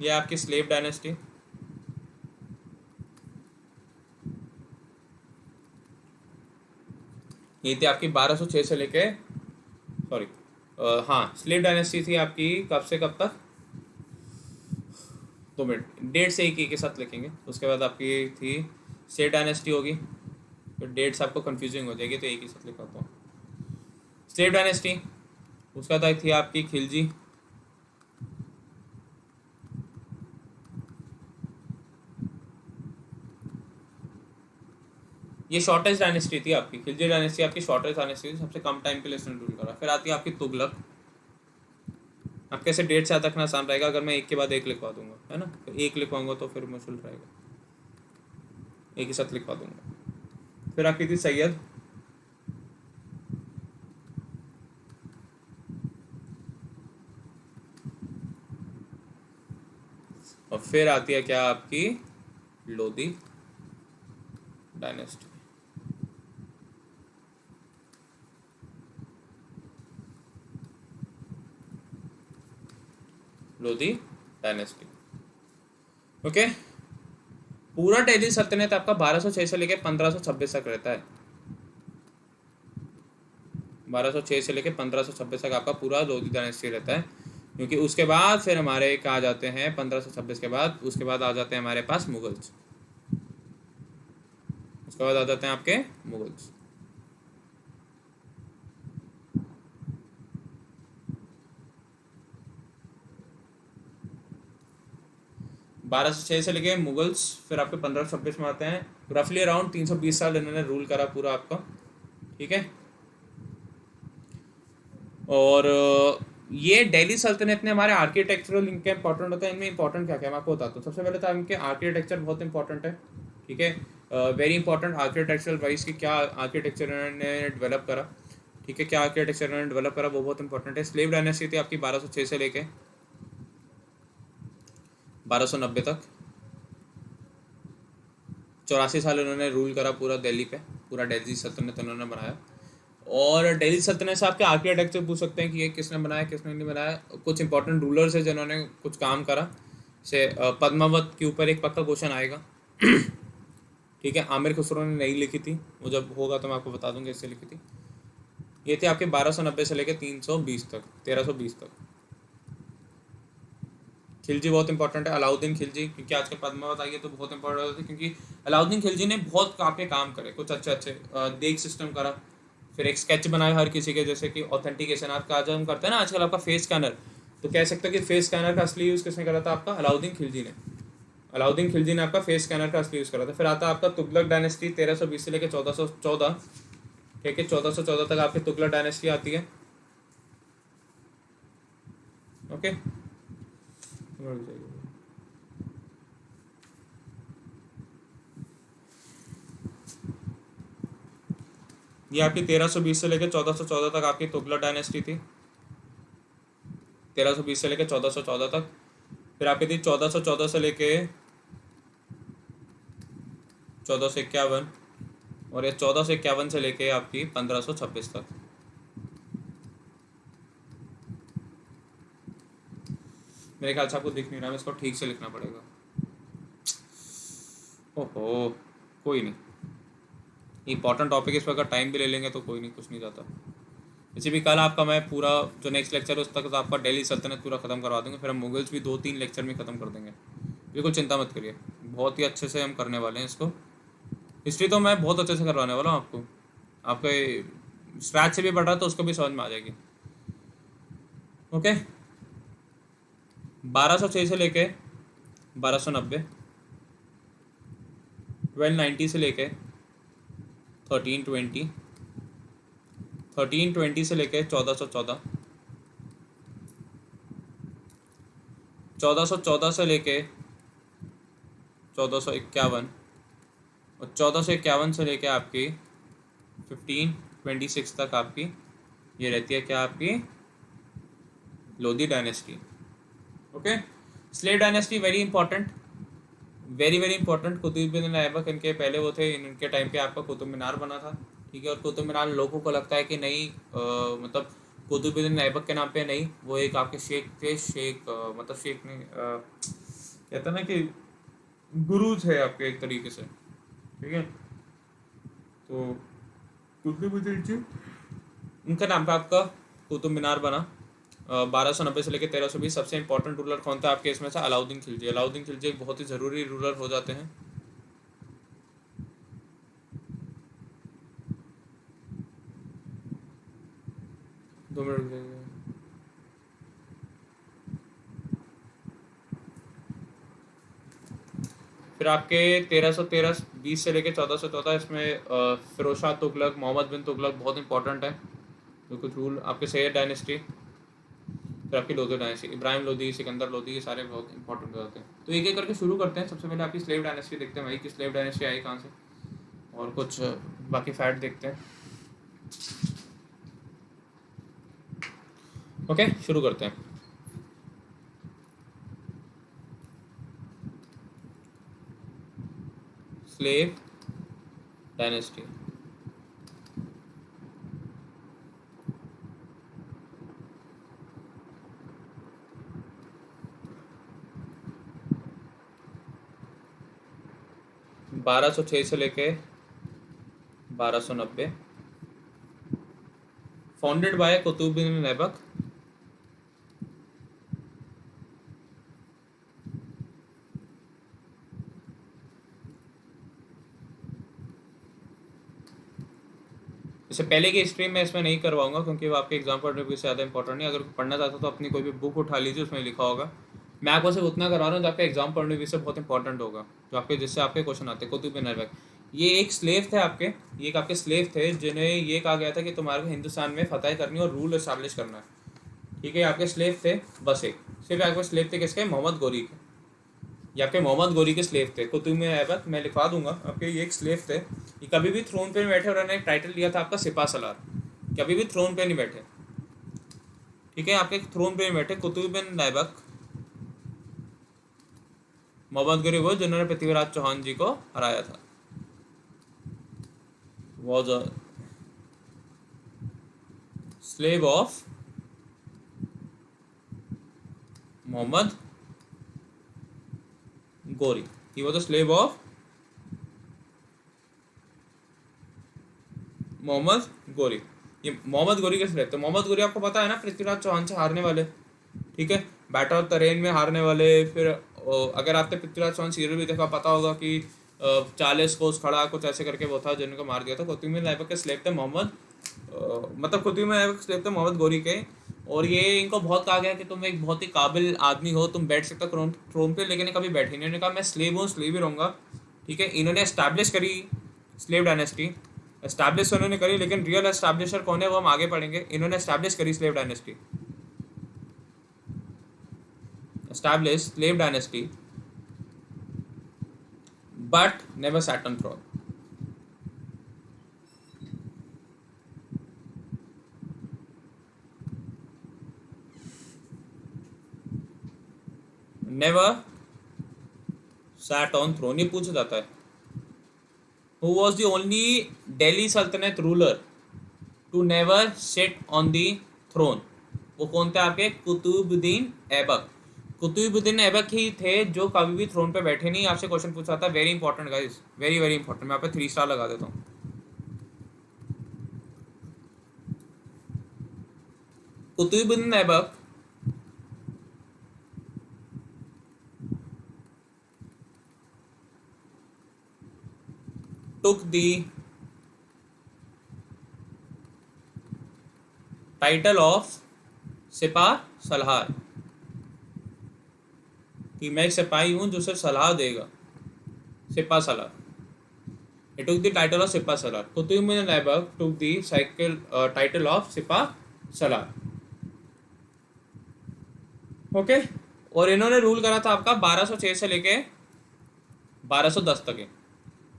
ये आपकी स्लेव डायनेस्टी। ये थी आपकी 1206 से लेके, सॉरी हाँ स्लेव डायनेस्टी थी आपकी कब से कब तक, 2 मिनट, डेट से एक के साथ लिखेंगे। उसके बाद आपकी थी स्लेव डायनेस्टी होगी, तो डेट्स आपको कंफ्यूजिंग हो जाएगी, तो एक ही साथ लिखाता हूँ। स्लेव डायनेस्टी, उसका बाद थी आपकी खिलजी, ये शॉर्टेस्ट डायनेस्टी थी आपकी, खिलजी डायनेस्टी आपकी शॉर्टेस्ट डायनेस्टी थी, सबसे कम टाइम के लिए इसने रूल करा। फिर आती है आपकी तुगलक। आप कैसे डेट से याद रखना आसान रहेगा अगर मैं एक के बाद एक लिखवा दूंगा, है ना, तो एक लिखवाऊंगा तो फिर मुश्किल रहेगा, एक ही साथ लिखवा दूंगा। फिर आपकी थी सैयद, और फिर आती है क्या आपकी Lodi dynasty. Lodhi dynasty, okay. पूरा दिल्ली सल्तनत आपका 1206 से लेकर 1526 तक रहता है, 1206 से लेकर 1526 तक आपका पूरा लोधी डायनेस्टी रहता है, क्योंकि उसके बाद फिर हमारे कहा जाते हैं 1526 के बाद, उसके बाद आ जाते हैं हमारे पास मुगल्स। उसके बाद आ जाते हैं आपके मुगल्स। 1206 से लेके मुगल्स, फिर आपके 1526 में आते हैं। रफली अराउंड 320 साल इन्होंने रूल करा पूरा आपका, ठीक है। और ये दिल्ली सल्तनत ने हमारे आर्किटेक्चरल इनके इंपॉर्टेंट होता है। इनमें इंपॉर्टेंट क्या क्या है मैं आपको बताता हूँ। सबसे पहले तो इनके आर्किटेक्चर बहुत इंपॉर्टेंट है, ठीक है। वेरी इंपॉर्टेंट आर्किटेक्चरल वाइज की क्या आर्किटेक्चर इन्होंने डेवलप करा, ठीक है, क्या आर्किटेक्चर इन्होंने डेवलप करा वो बहुत इंपॉर्टेंट है। स्लेव डायनेस्टी थी आपकी 1206 से लेके 1290 तक। 84 साल इन्होंने रूल करा पूरा दिल्ली पे, पूरा दिल्ली सल्तनत इन्होंने बनाया। और दिल्ली सल्तनत से आपके आर्किटेक्चर पूछ सकते हैं कि ये किसने बनाया किसने नहीं बनाया। कुछ इंपॉर्टेंट रूलर्स है जिन्होंने कुछ काम करा, से पद्मावत के ऊपर एक पक्का क्वेश्चन आएगा। ठीक है, आमिर खुसरो ने नहीं लिखी थी, वो जब होगा तो मैं आपको बता दूंगा इससे लिखी थी। ये थे आपके 1290 से लेकर 320 तक, 1320 तक। खिलजी बहुत इंपॉर्टेंट है, अलाउद्दीन खिलजी, क्योंकि आजकल पद्मावत आई है तो बहुत इंपॉर्टेंट होती है, क्योंकि अलाउद्दीन खिलजी ने बहुत आपके काम करे, कुछ अच्छे अच्छे देख सिस्टम करा। फिर एक स्केच बनाया हर किसी के, जैसे कि ऑथेंटिकेशन आपका आज हम करते हैं ना आजकल आपका फेस स्कैनर, तो कह सकते हो कि फेस स्कैनर का असली यूज़ किसने करा था, आपका अलाउद्दीन खिलजी ने। अलाउद्दीन खिलजी ने आपका फेस स्कैनर का असली यूज़ करा था। फिर आता है आपका तुगलक डायनेस्टी 1320 से लेकर 1414, ठीक है, 1414 तक आपकी तुगलक डायनेस्टी आती है, ओके। ये आपकी 1320 से लेकर 1414 तक आपकी तुगलक डायनेस्टी थी, 1320 से लेकर 1414 तक। फिर आपकी थी 1414 से लेके 1451, और ये 1451 से लेके आपकी 1526 तक। मेरे ख्याल से आपको दिख नहीं रहा, मैं इसको ठीक से लिखना पड़ेगा। ओहो, कोई नहीं, इंपॉर्टेंट टॉपिक इस पर अगर टाइम भी ले लेंगे तो कोई नहीं, कुछ नहीं जाता। वैसे भी कल आपका मैं पूरा जो नेक्स्ट लेक्चर है उस तक तो आपका दिल्ली सल्तनत पूरा ख़त्म करवा दूंगा, फिर हम मुगल्स भी 2-3 लेक्चर में ख़त्म कर देंगे। बिल्कुल चिंता मत करिए, बहुत ही अच्छे से हम करने वाले हैं इसको। हिस्ट्री तो मैं बहुत अच्छे से करवाने वाला हूँ आपको, आपके स्क्रैच से भी पढ़ रहा तो उसको भी समझ में आ जाएगी, ओके। 1206 से लेके 1290, 1290 से लेके 1320, 1320 से लेके 1414, 1414 से लेके 1451, और 1451 से लेके आपकी 1526 तक आपकी ये रहती है क्या, आपकी Lodi dynasty, okay. Slave dynasty very important, very very important. Qutbuddin Aibak इनके पहले वो थे, इनके टाइम पे आपका कुतुब मीनार बना था, ठीक है। और कुतुब मीनार लोगों को लगता है कि नहीं, मतलब कुतुबुद्दीन ऐबक के नाम पे नहीं, वो एक आपके शेख थे, शेख मतलब शेख नहीं, कहते हैं ना कि गुरु थे आपके एक तरीके से, ठीक है। तो कुतुबुद्दीन जी, उनका नाम पे आपका कुतुब मीनार बना। 1290 से लेकर 1320। सबसे इंपॉर्टेंट रूलर कौन था आपके इसमें से, अलाउद्दीन खिलजी। अलाउद्दीन खिलजी एक बहुत ही ज़रूरी रूलर हो जाते हैं। दो मिनट रुक जाइए। फिर आपके 1313 से लेकर 1414, इसमें फिरोज शाह तुगलक, मोहम्मद बिन तुगलक बहुत इंपॉर्टेंट है, तो कुछ रूल आपके सैयद डायनेस्टी। फिर आपकी लोधी डायनेस्टी, इब्राहिम लोधी, सिकंदर लोधी, ये सारे बहुत इंपॉर्टेंट हो जाते हैं। तो एक एक करके शुरू करते हैं। सबसे पहले आपकी स्लेव डायनेस्टी देखते हैं भाई कि स्लेव डायनेस्टी आई कहाँ से, और कुछ बाकी फैक्ट देखते हैं, ओके। शुरू करते हैं। स्लेव डायनेस्टी, बारह सौ छः से लेके 1290, फाउंडेड बाय कुतुबुद्दीन ऐबक। इससे पहले की हिस्ट्री में इसमें नहीं करवाऊंगा क्योंकि वो आपके एग्जाम पॉइंट ऑफ व्यू से ज़्यादा इंपॉर्टेंट नहीं। अगर पढ़ना चाहता तो अपनी कोई भी बुक उठा लीजिए, उसमें लिखा होगा। मैं आपको सिर्फ उतना करवा रहा हूँ जो आपके एग्जाम पॉइंट ऑफ व्यू से बहुत इंपॉर्टेंट होगा, जो आपके जिससे आपके क्वेश्चन आते हैं। कुतुब बिन ऐबक ये एक स्लेव थे आपके, ये एक आपके स्लेव थे जिन्हें ये कहा गया था कि तुम्हारे को हिंदुस्तान में फतह करनी और रूल इस्टेब्लिश करना है। ठीक है, आपके स्लेव थे बस एक, सिर्फ आपके स्लेव थे किसके? मोहम्मद गोरी के। ये आपके मोहम्मद गोरी के स्लेव थे। कुतुब बिन ऐबक मैं लिखवा दूंगा आपके, ये एक स्लेव थे। ये कभी भी थ्रोन पे नहीं बैठे और उन्होंने एक टाइटल लिया था आपका सिपा सलार। कभी भी थ्रोन पे नहीं बैठे। ठीक है, आपके थ्रोन पे नहीं बैठे। कुतुब बिन ऐबक मोहम्मद गोरी वो जिन्होंने पृथ्वीराज चौहान जी को हराया था। Was a slave of Mohammad Ghori. He was a slave of Mohammad Ghori. ये मोहम्मद गोरी के स्लेव थे। मोहम्मद गोरी आपको पता है ना, पृथ्वीराज चौहान से हारने वाले। ठीक है, बैटल ऑफ तरेन में हारने वाले। फिर अगर आपने पृथ्वीराज चौहान सीरियल भी देखा, पता होगा कि 40 कोस खड़ा कुछ ऐसे करके वो था जिनको मार दिया था। कुतुब बिन ऐबक के स्लेव थे मोहम्मद, मतलब कुतुब बिन ऐबक के स्लेव थे मोहम्मद गोरी के। और ये इनको बहुत कहा गया कि तुम एक बहुत ही काबिल आदमी हो, तुम बैठ सकते हो थ्रोन पे, लेकिन कभी बैठे नहीं। इन्होंने कहा मैं स्लेव हूँ, स्लेव ही रहूँगा। ठीक है, इन्होंने एस्टैब्लिश करी स्लेव डायनेस्टी। एस्टैब्लिश उन्होंने करी, लेकिन रियल एस्टैब्लिशर कौन है वो हम आगे पढ़ेंगे। इन्होंने एस्टैब्लिश करी slave dynasty, establish slave dynasty, but never sat on throne. Never sat on throne, ये पूछा जाता है। Who was the only Delhi Sultanate ruler to never sit on the throne? वो कौन थे आपके? कुतुबुद्दीन ऐबक। कुतुबुद्दीन ऐबक ही थे जो कभी भी थ्रोन पे बैठे नहीं। आपसे क्वेश्चन पूछा था, very important guys, very very important. मैं यहाँ पे 3 स्टार लगा देता हूँ। Qutubuddin Aibak took the title of sipah Salaar, कि मैं एक सिपाही हूं जो सिर्फ सलाह देगा, सिपा सलार। He took the title of sipah salar. Qutb bin Aibak took the title of sipah salar. Okay, और इन्होंने रूल करा था आपका 1206 से लेके 1210 तक।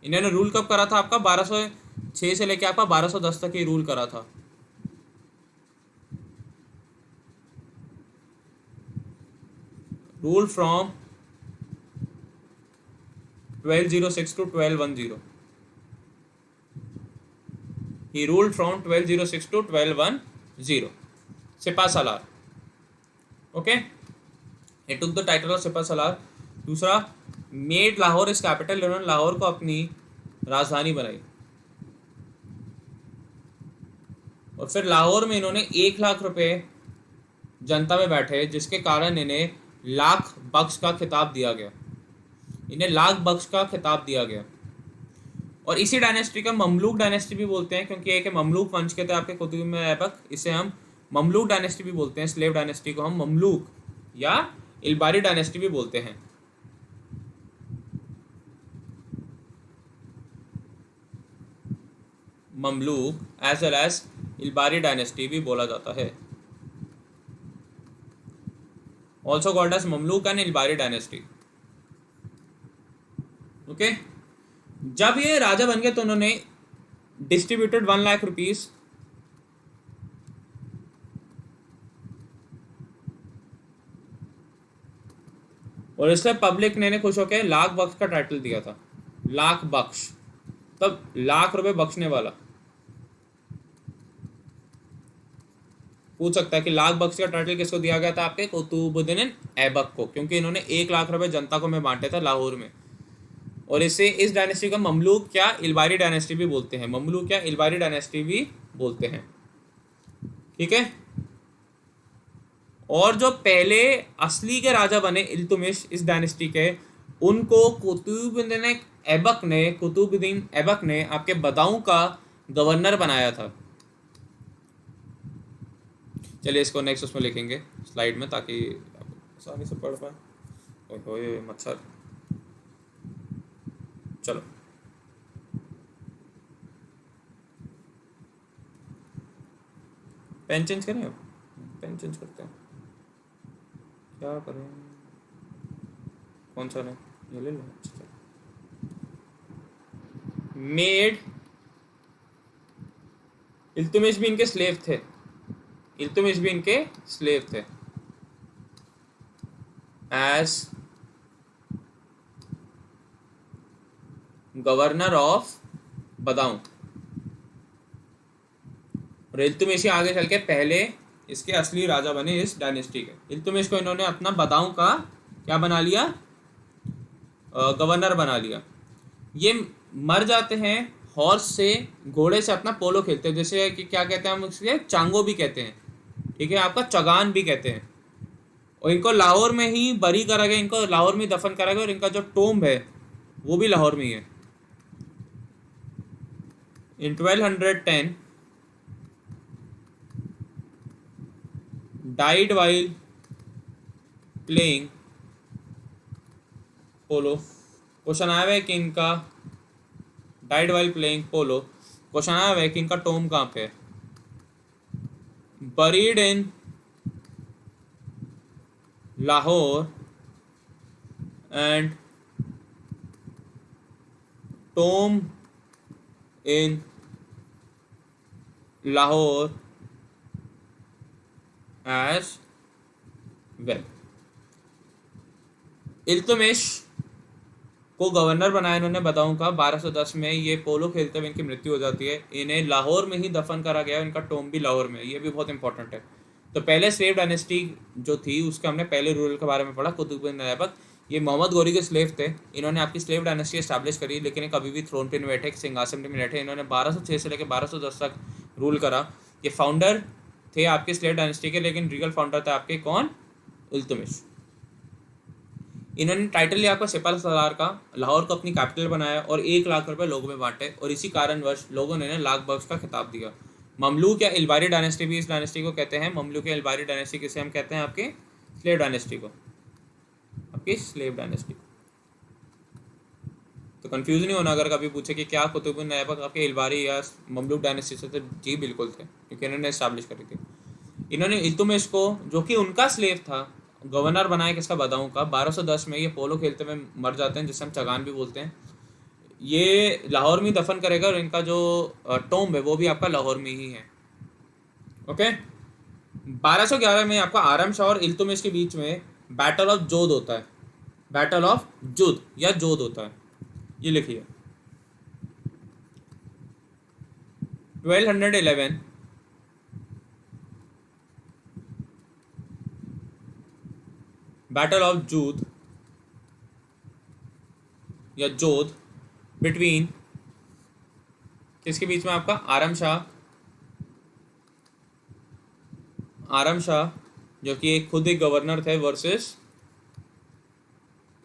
इन्होंने रूल कब करा था आपका? 1206 से लेके आपका 1210 तक ही रूल करा था। Rule from 1206 to 1210। He ruled from 1206 to 1210। Sipah salar. Okay, he took the title of sipah salar. दूसरा, मेड लाहौर इस कैपिटल, इन्होंने लाहौर को अपनी राजधानी बनाई। और फिर लाहौर में इन्होंने 1 लाख रुपए जनता में बैठे, जिसके कारण इन्हें लाख बख्श का खिताब दिया गया। इन्हें लाख बख्श का खिताब दिया गया। और इसी डायनेस्टी का ममलूक डायनेस्टी भी बोलते हैं, क्योंकि एक ममलूक वंश के थे आपके कुतुब बिन ऐबक। इसे हम ममलूक डायनेस्टी भी बोलते हैं। स्लेव डायनेस्टी को हम ममलूक या इल्बारी डायनेस्टी भी बोलते हैं। Mamluk as well as Ilbari dynasty भी बोला जाता है, also called as Mamluk and Ilbari dynasty. Okay, जब ये राजा बन गए तो उन्होंने डिस्ट्रीब्यूटेड 1 लाख रुपीस और इससे पब्लिक ने खुश होकर लाख बख्श का टाइटल दिया था। लाख बख्श, तब लाख रुपए बख्शने वाला। पूछ सकता है कि लाख बख्श का टाइटल किसको दिया गया था? आपके कुतुबुद्दीन ऐबक को, क्योंकि इन्होंने 1 लाख रुपए जनता को में बांटे थे लाहौर में। और इसे इस डायनेस्टी का ममलूक या इल्बारी डायनेस्टी भी बोलते हैं। ममलूक या इल्बारी डायनेस्टी भी बोलते हैं। ठीक है, और जो पहले असली के राजा बने इल्तुमिश इस डायनेस्टी के, उनको कुतुबुद्दीन ऐबक ने आपके बदाऊं का गवर्नर बनाया था। चलिए इसको नेक्स्ट उसमें लिखेंगे स्लाइड में, ताकि आप आसानी से पढ़ पाए। ओए होए मच्छर। चलो पेन चेंज करें, अब पेन चेंज करते हैं, क्या करें, कौन सा लें, ये ले लो। अच्छा मेड, इल्तुमिश भी इनके स्लेव थे, इल्तुमिश भी इनके स्लेव थे, एज गवर्नर ऑफ बदाऊं। और इल्तुमिश आगे चल के पहले इसके असली राजा बने इस डायनेस्टी के। इल्तुमिश को इन्होंने अपना बदाऊं का क्या बना लिया, गवर्नर बना लिया। ये मर जाते हैं हॉर्स से, घोड़े से अपना पोलो खेलते हैं, जैसे कि क्या कहते हैं हम उसके, चांगो भी कहते हैं, ठीक है, आपका चगान भी कहते हैं। और इनको लाहौर में ही बरी करा गया, इनको लाहौर में दफन करा गया, और इनका जो टोम्ब है वो भी लाहौर में ही है। In 1210 died while playing polo. Question आया हुआ है कि इनका died while playing polo, question आया हुआ है कि इनका टोम कहाँ पे है। Buried in Lahore and tomb in Lahore as well. Iltutmish को गवर्नर बनाया इन्होंने बदाऊं का 1210 में। ये पोलो खेलते हुए इनकी मृत्यु हो जाती है, इन्हें लाहौर में ही दफन करा गया, इनका टोम भी लाहौर में है, ये भी बहुत इंपॉर्टेंट है। तो पहले स्लेव डायनेस्टी जो थी उसके हमने पहले रूल के बारे में पढ़ा, कुतुबुद्दीन ऐबक। ये मोहम्मद गौरी के स्लेव थे, इन्होंने आपकी स्लेव डायनेस्टी एस्टैब्लिश करी, लेकिन ये कभी भी थ्रोन पे नहीं बैठे, सिंहासन पे नहीं बैठे। इन्होंने 1206 से लेकर 1210 तक रूल करा। ये फाउंडर थे आपके स्लेव डायनेस्टी के, लेकिन रियल फाउंडर थे आपके कौन, इल्तुमिश। इन्होंने टाइटल लिया आपका सिपह सलार का, लाहौर को अपनी कैपिटल बनाया और 1 लाख रुपए लोगों में बांटे, और इसी कारणवश लोगों ने इन्हें लाख बख्श का खिताब दिया। ममलूक या इलबारी डायनेस्टी भी इस डायनेस्टी को कहते हैं। ममलूक या इलबारी डायनेस्टी किसे हम कहते हैं, आपके स्लेव डायनेस्टी को, आपकी स्लेव डायनेस्टी। तो कंफ्यूज नहीं होना अगर कभी पूछे कि क्या कुतुबुद्दीन ऐबक आपके इलबारी या ममलूक डायनेस्टी से थे। जी बिल्कुल थे, क्योंकि इन्होंने इस्टेब्लिश करी थी। इन्होंने इल्तुमिश को, जो कि उनका स्लेव था, गवर्नर बनाया किसका, बदाऊं का। 1210 में ये पोलो खेलते हुए मर जाते हैं, जिसे हम चगान भी बोलते हैं। ये लाहौर में दफन करेगा, और इनका जो टोम्ब है वो भी आपका लाहौर में ही है। ओके। 1211 में आपका आरम शाह और इल्तुमिश के बीच में बैटल ऑफ जोध होता है, बैटल ऑफ जुद या जोध होता है, ये लिखिए। 1211 बैटल ऑफ जूद या जोध बिटवीन किसके बीच में, आपका आरम शाह जो कि एक खुद एक गवर्नर थे, वर्सेस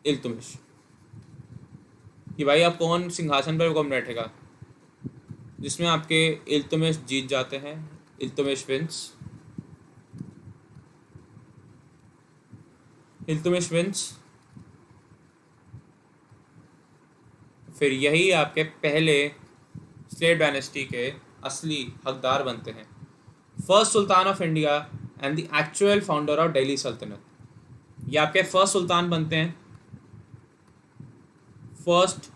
इल्तुमिश। कि भाई अब कौन सिंहासन पर कौन बैठेगा, जिसमें आपके इल्तुमिश जीत जाते हैं, इल्तुमिश विंस, इल्तुमिश विंस। फिर यही आपके पहले स्लेव डायनेस्टी के असली हकदार बनते हैं, first sultan of India and the actual founder of Delhi सल्तनत। ये आपके फर्स्ट सुल्तान बनते हैं, first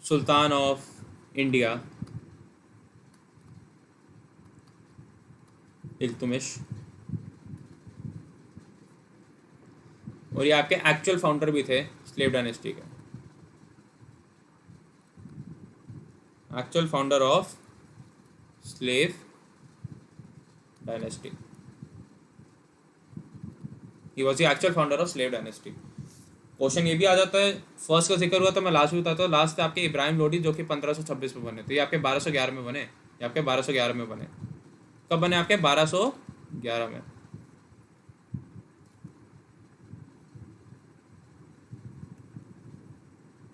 sultan of India Iltutmish, और ये आपके एक्चुअल फाउंडर भी थे स्लेव डायनेस्टी के, actual founder of slave dynasty. He was the actual founder of slave dynasty. Question ये भी आ जाता है, फर्स्ट का जिक्र हुआ तो मैं लास्ट में बताता हूँ। लास्ट आपके इब्राहिम लोडी जो कि 1526 में बने, तो ये आपके 1211 में बने, ये आपके 1211 में बने। कब बने, आपके 1211 में।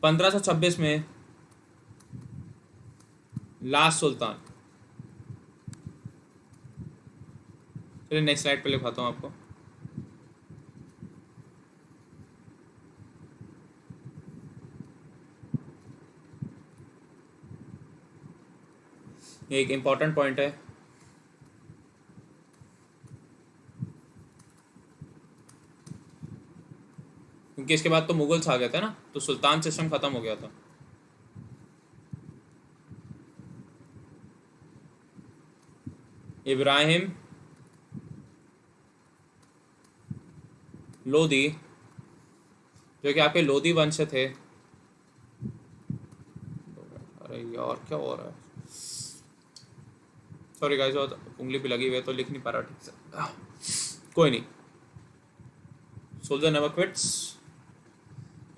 पंद्रह सौ छब्बीस में लास्ट सुल्तान चलिए नेक्स्ट स्लाइड पे लिखवाता हूँ आपको। ये एक इम्पॉर्टेंट पॉइंट है। क्योंकि इसके बाद तो मुगल्स आ गए थे ना, तो सुल्तान सिस्टम खत्म हो गया था। इब्राहिम लोदी, जो कि आपके लोदी वंश से थे। अरे यार क्या हो रहा है, सॉरी गाइस, उंगली पे लगी हुई है तो लिख नहीं पा रहा ठीक से। कोई नहीं। सोल्जर नेवर क्विट्स,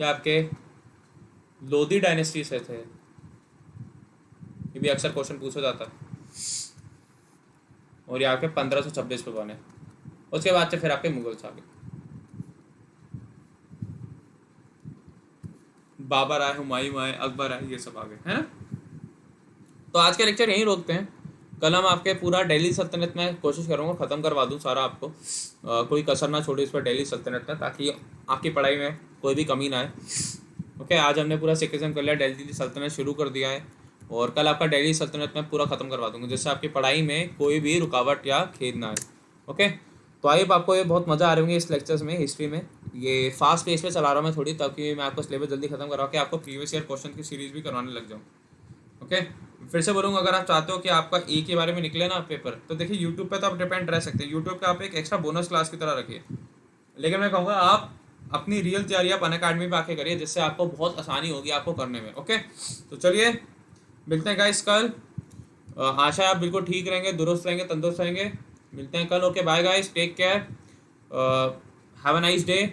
ये आपके लोदी डायनेस्टी से थे। ये भी अक्सर क्वेश्चन पूछा जाता है। और ये आपके 1526 पे बने। उसके बाद से फिर आपके मुगल्स आ गए, बाबर आए, हुमायूं आए, अकबर आए, ये सब आ गए, है ना। तो आज के लेक्चर यहीं रोकते हैं। कल हम आपके पूरा दिल्ली सल्तनत में कोशिश करूँगा ख़त्म करवा दूँ सारा आपको, कोई कसर ना छोड़े इस पर दिल्ली सल्तनत में, ताकि आपकी पढ़ाई में कोई भी कमी ना आए। ओके, आज हमने पूरा सिक्किज़म कर लिया, दिल्ली सल्तनत शुरू कर दिया है, और कल आपका दिल्ली सल्तनत में पूरा ख़त्म करवा दूँगा, जिससे आपकी पढ़ाई में कोई भी रुकावट या खेद ना आए। ओके, तो आई आपको ये बहुत मज़ा आ रही होंगी इस लेक्चर्स में, हिस्ट्री में। ये फास्ट पेस पे चला रहा हूँ मैं थोड़ी, ताकि मैं आपको सिलेबस जल्दी खत्म करवा के आपको प्रीवियस ईयर क्वेश्चन की सीरीज़ भी करवाने लग जाऊँ। ओके, फिर से बोलूँगा, अगर आप चाहते हो कि आपका ए के बारे में निकले ना पेपर, तो देखिए यूट्यूब पे तो आप डिपेंड रह सकते हैं, यूट्यूब पे आप एक एक्स्ट्रा बोनस क्लास की तरह रखिए, लेकिन मैं कहूँगा आप अपनी रियल तैयारी आप अनअकैडमी पे आके करिए, जिससे आपको बहुत आसानी होगी आपको करने में। ओके, तो चलिए मिलते हैं गाइस कल। आशा है आप बिल्कुल ठीक रहेंगे, दुरुस्त रहेंगे, तंदुरुस्त रहेंगे। मिलते हैं कल। Okay, bye guys, take care, have a nice day,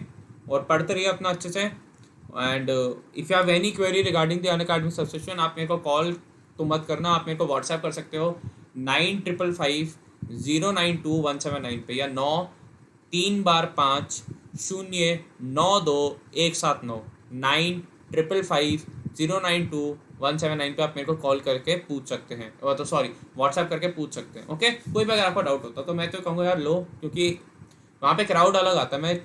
और पढ़ते रहिए अपना अच्छे से। And if you have any query regarding the Unacademy subscription, आप मेरे को कॉल तो मत करना, आप मेरे को व्हाट्सएप कर सकते हो 9555092179 पे, या 9-3-5-0-9-2-1-7-9 9555092179 पे आप मेरे को कॉल करके पूछ सकते हैं, तो सॉरी व्हाट्सएप करके पूछ सकते हैं। ओके, कोई भी अगर आपको डाउट होता तो मैं तो कहूँगा यार लो, क्योंकि वहाँ पे क्राउड अलग आता है। मैं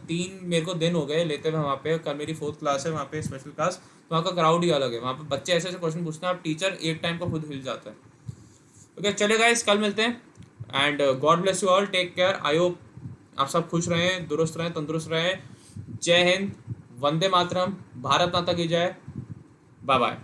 3 मेरे को दिन हो गए लेते हुए वहाँ पे, कल मेरी 4th क्लास है वहाँ पे, स्पेशल क्लास, तो वहाँ का क्राउड ही अलग है। वहाँ पे बच्चे ऐसे ऐसे क्वेश्चन पूछते हैं, आप टीचर एक टाइम को खुद हिल जाता है। ओके, चलिए गाइस, कल मिलते हैं, and God bless you all, take care. I hope आप सब खुश रहें, दुरुस्त रहें, तंदुरुस्त रहें। जय हिंद, वंदे मातरम, भारत माता की जय, बाय बाय।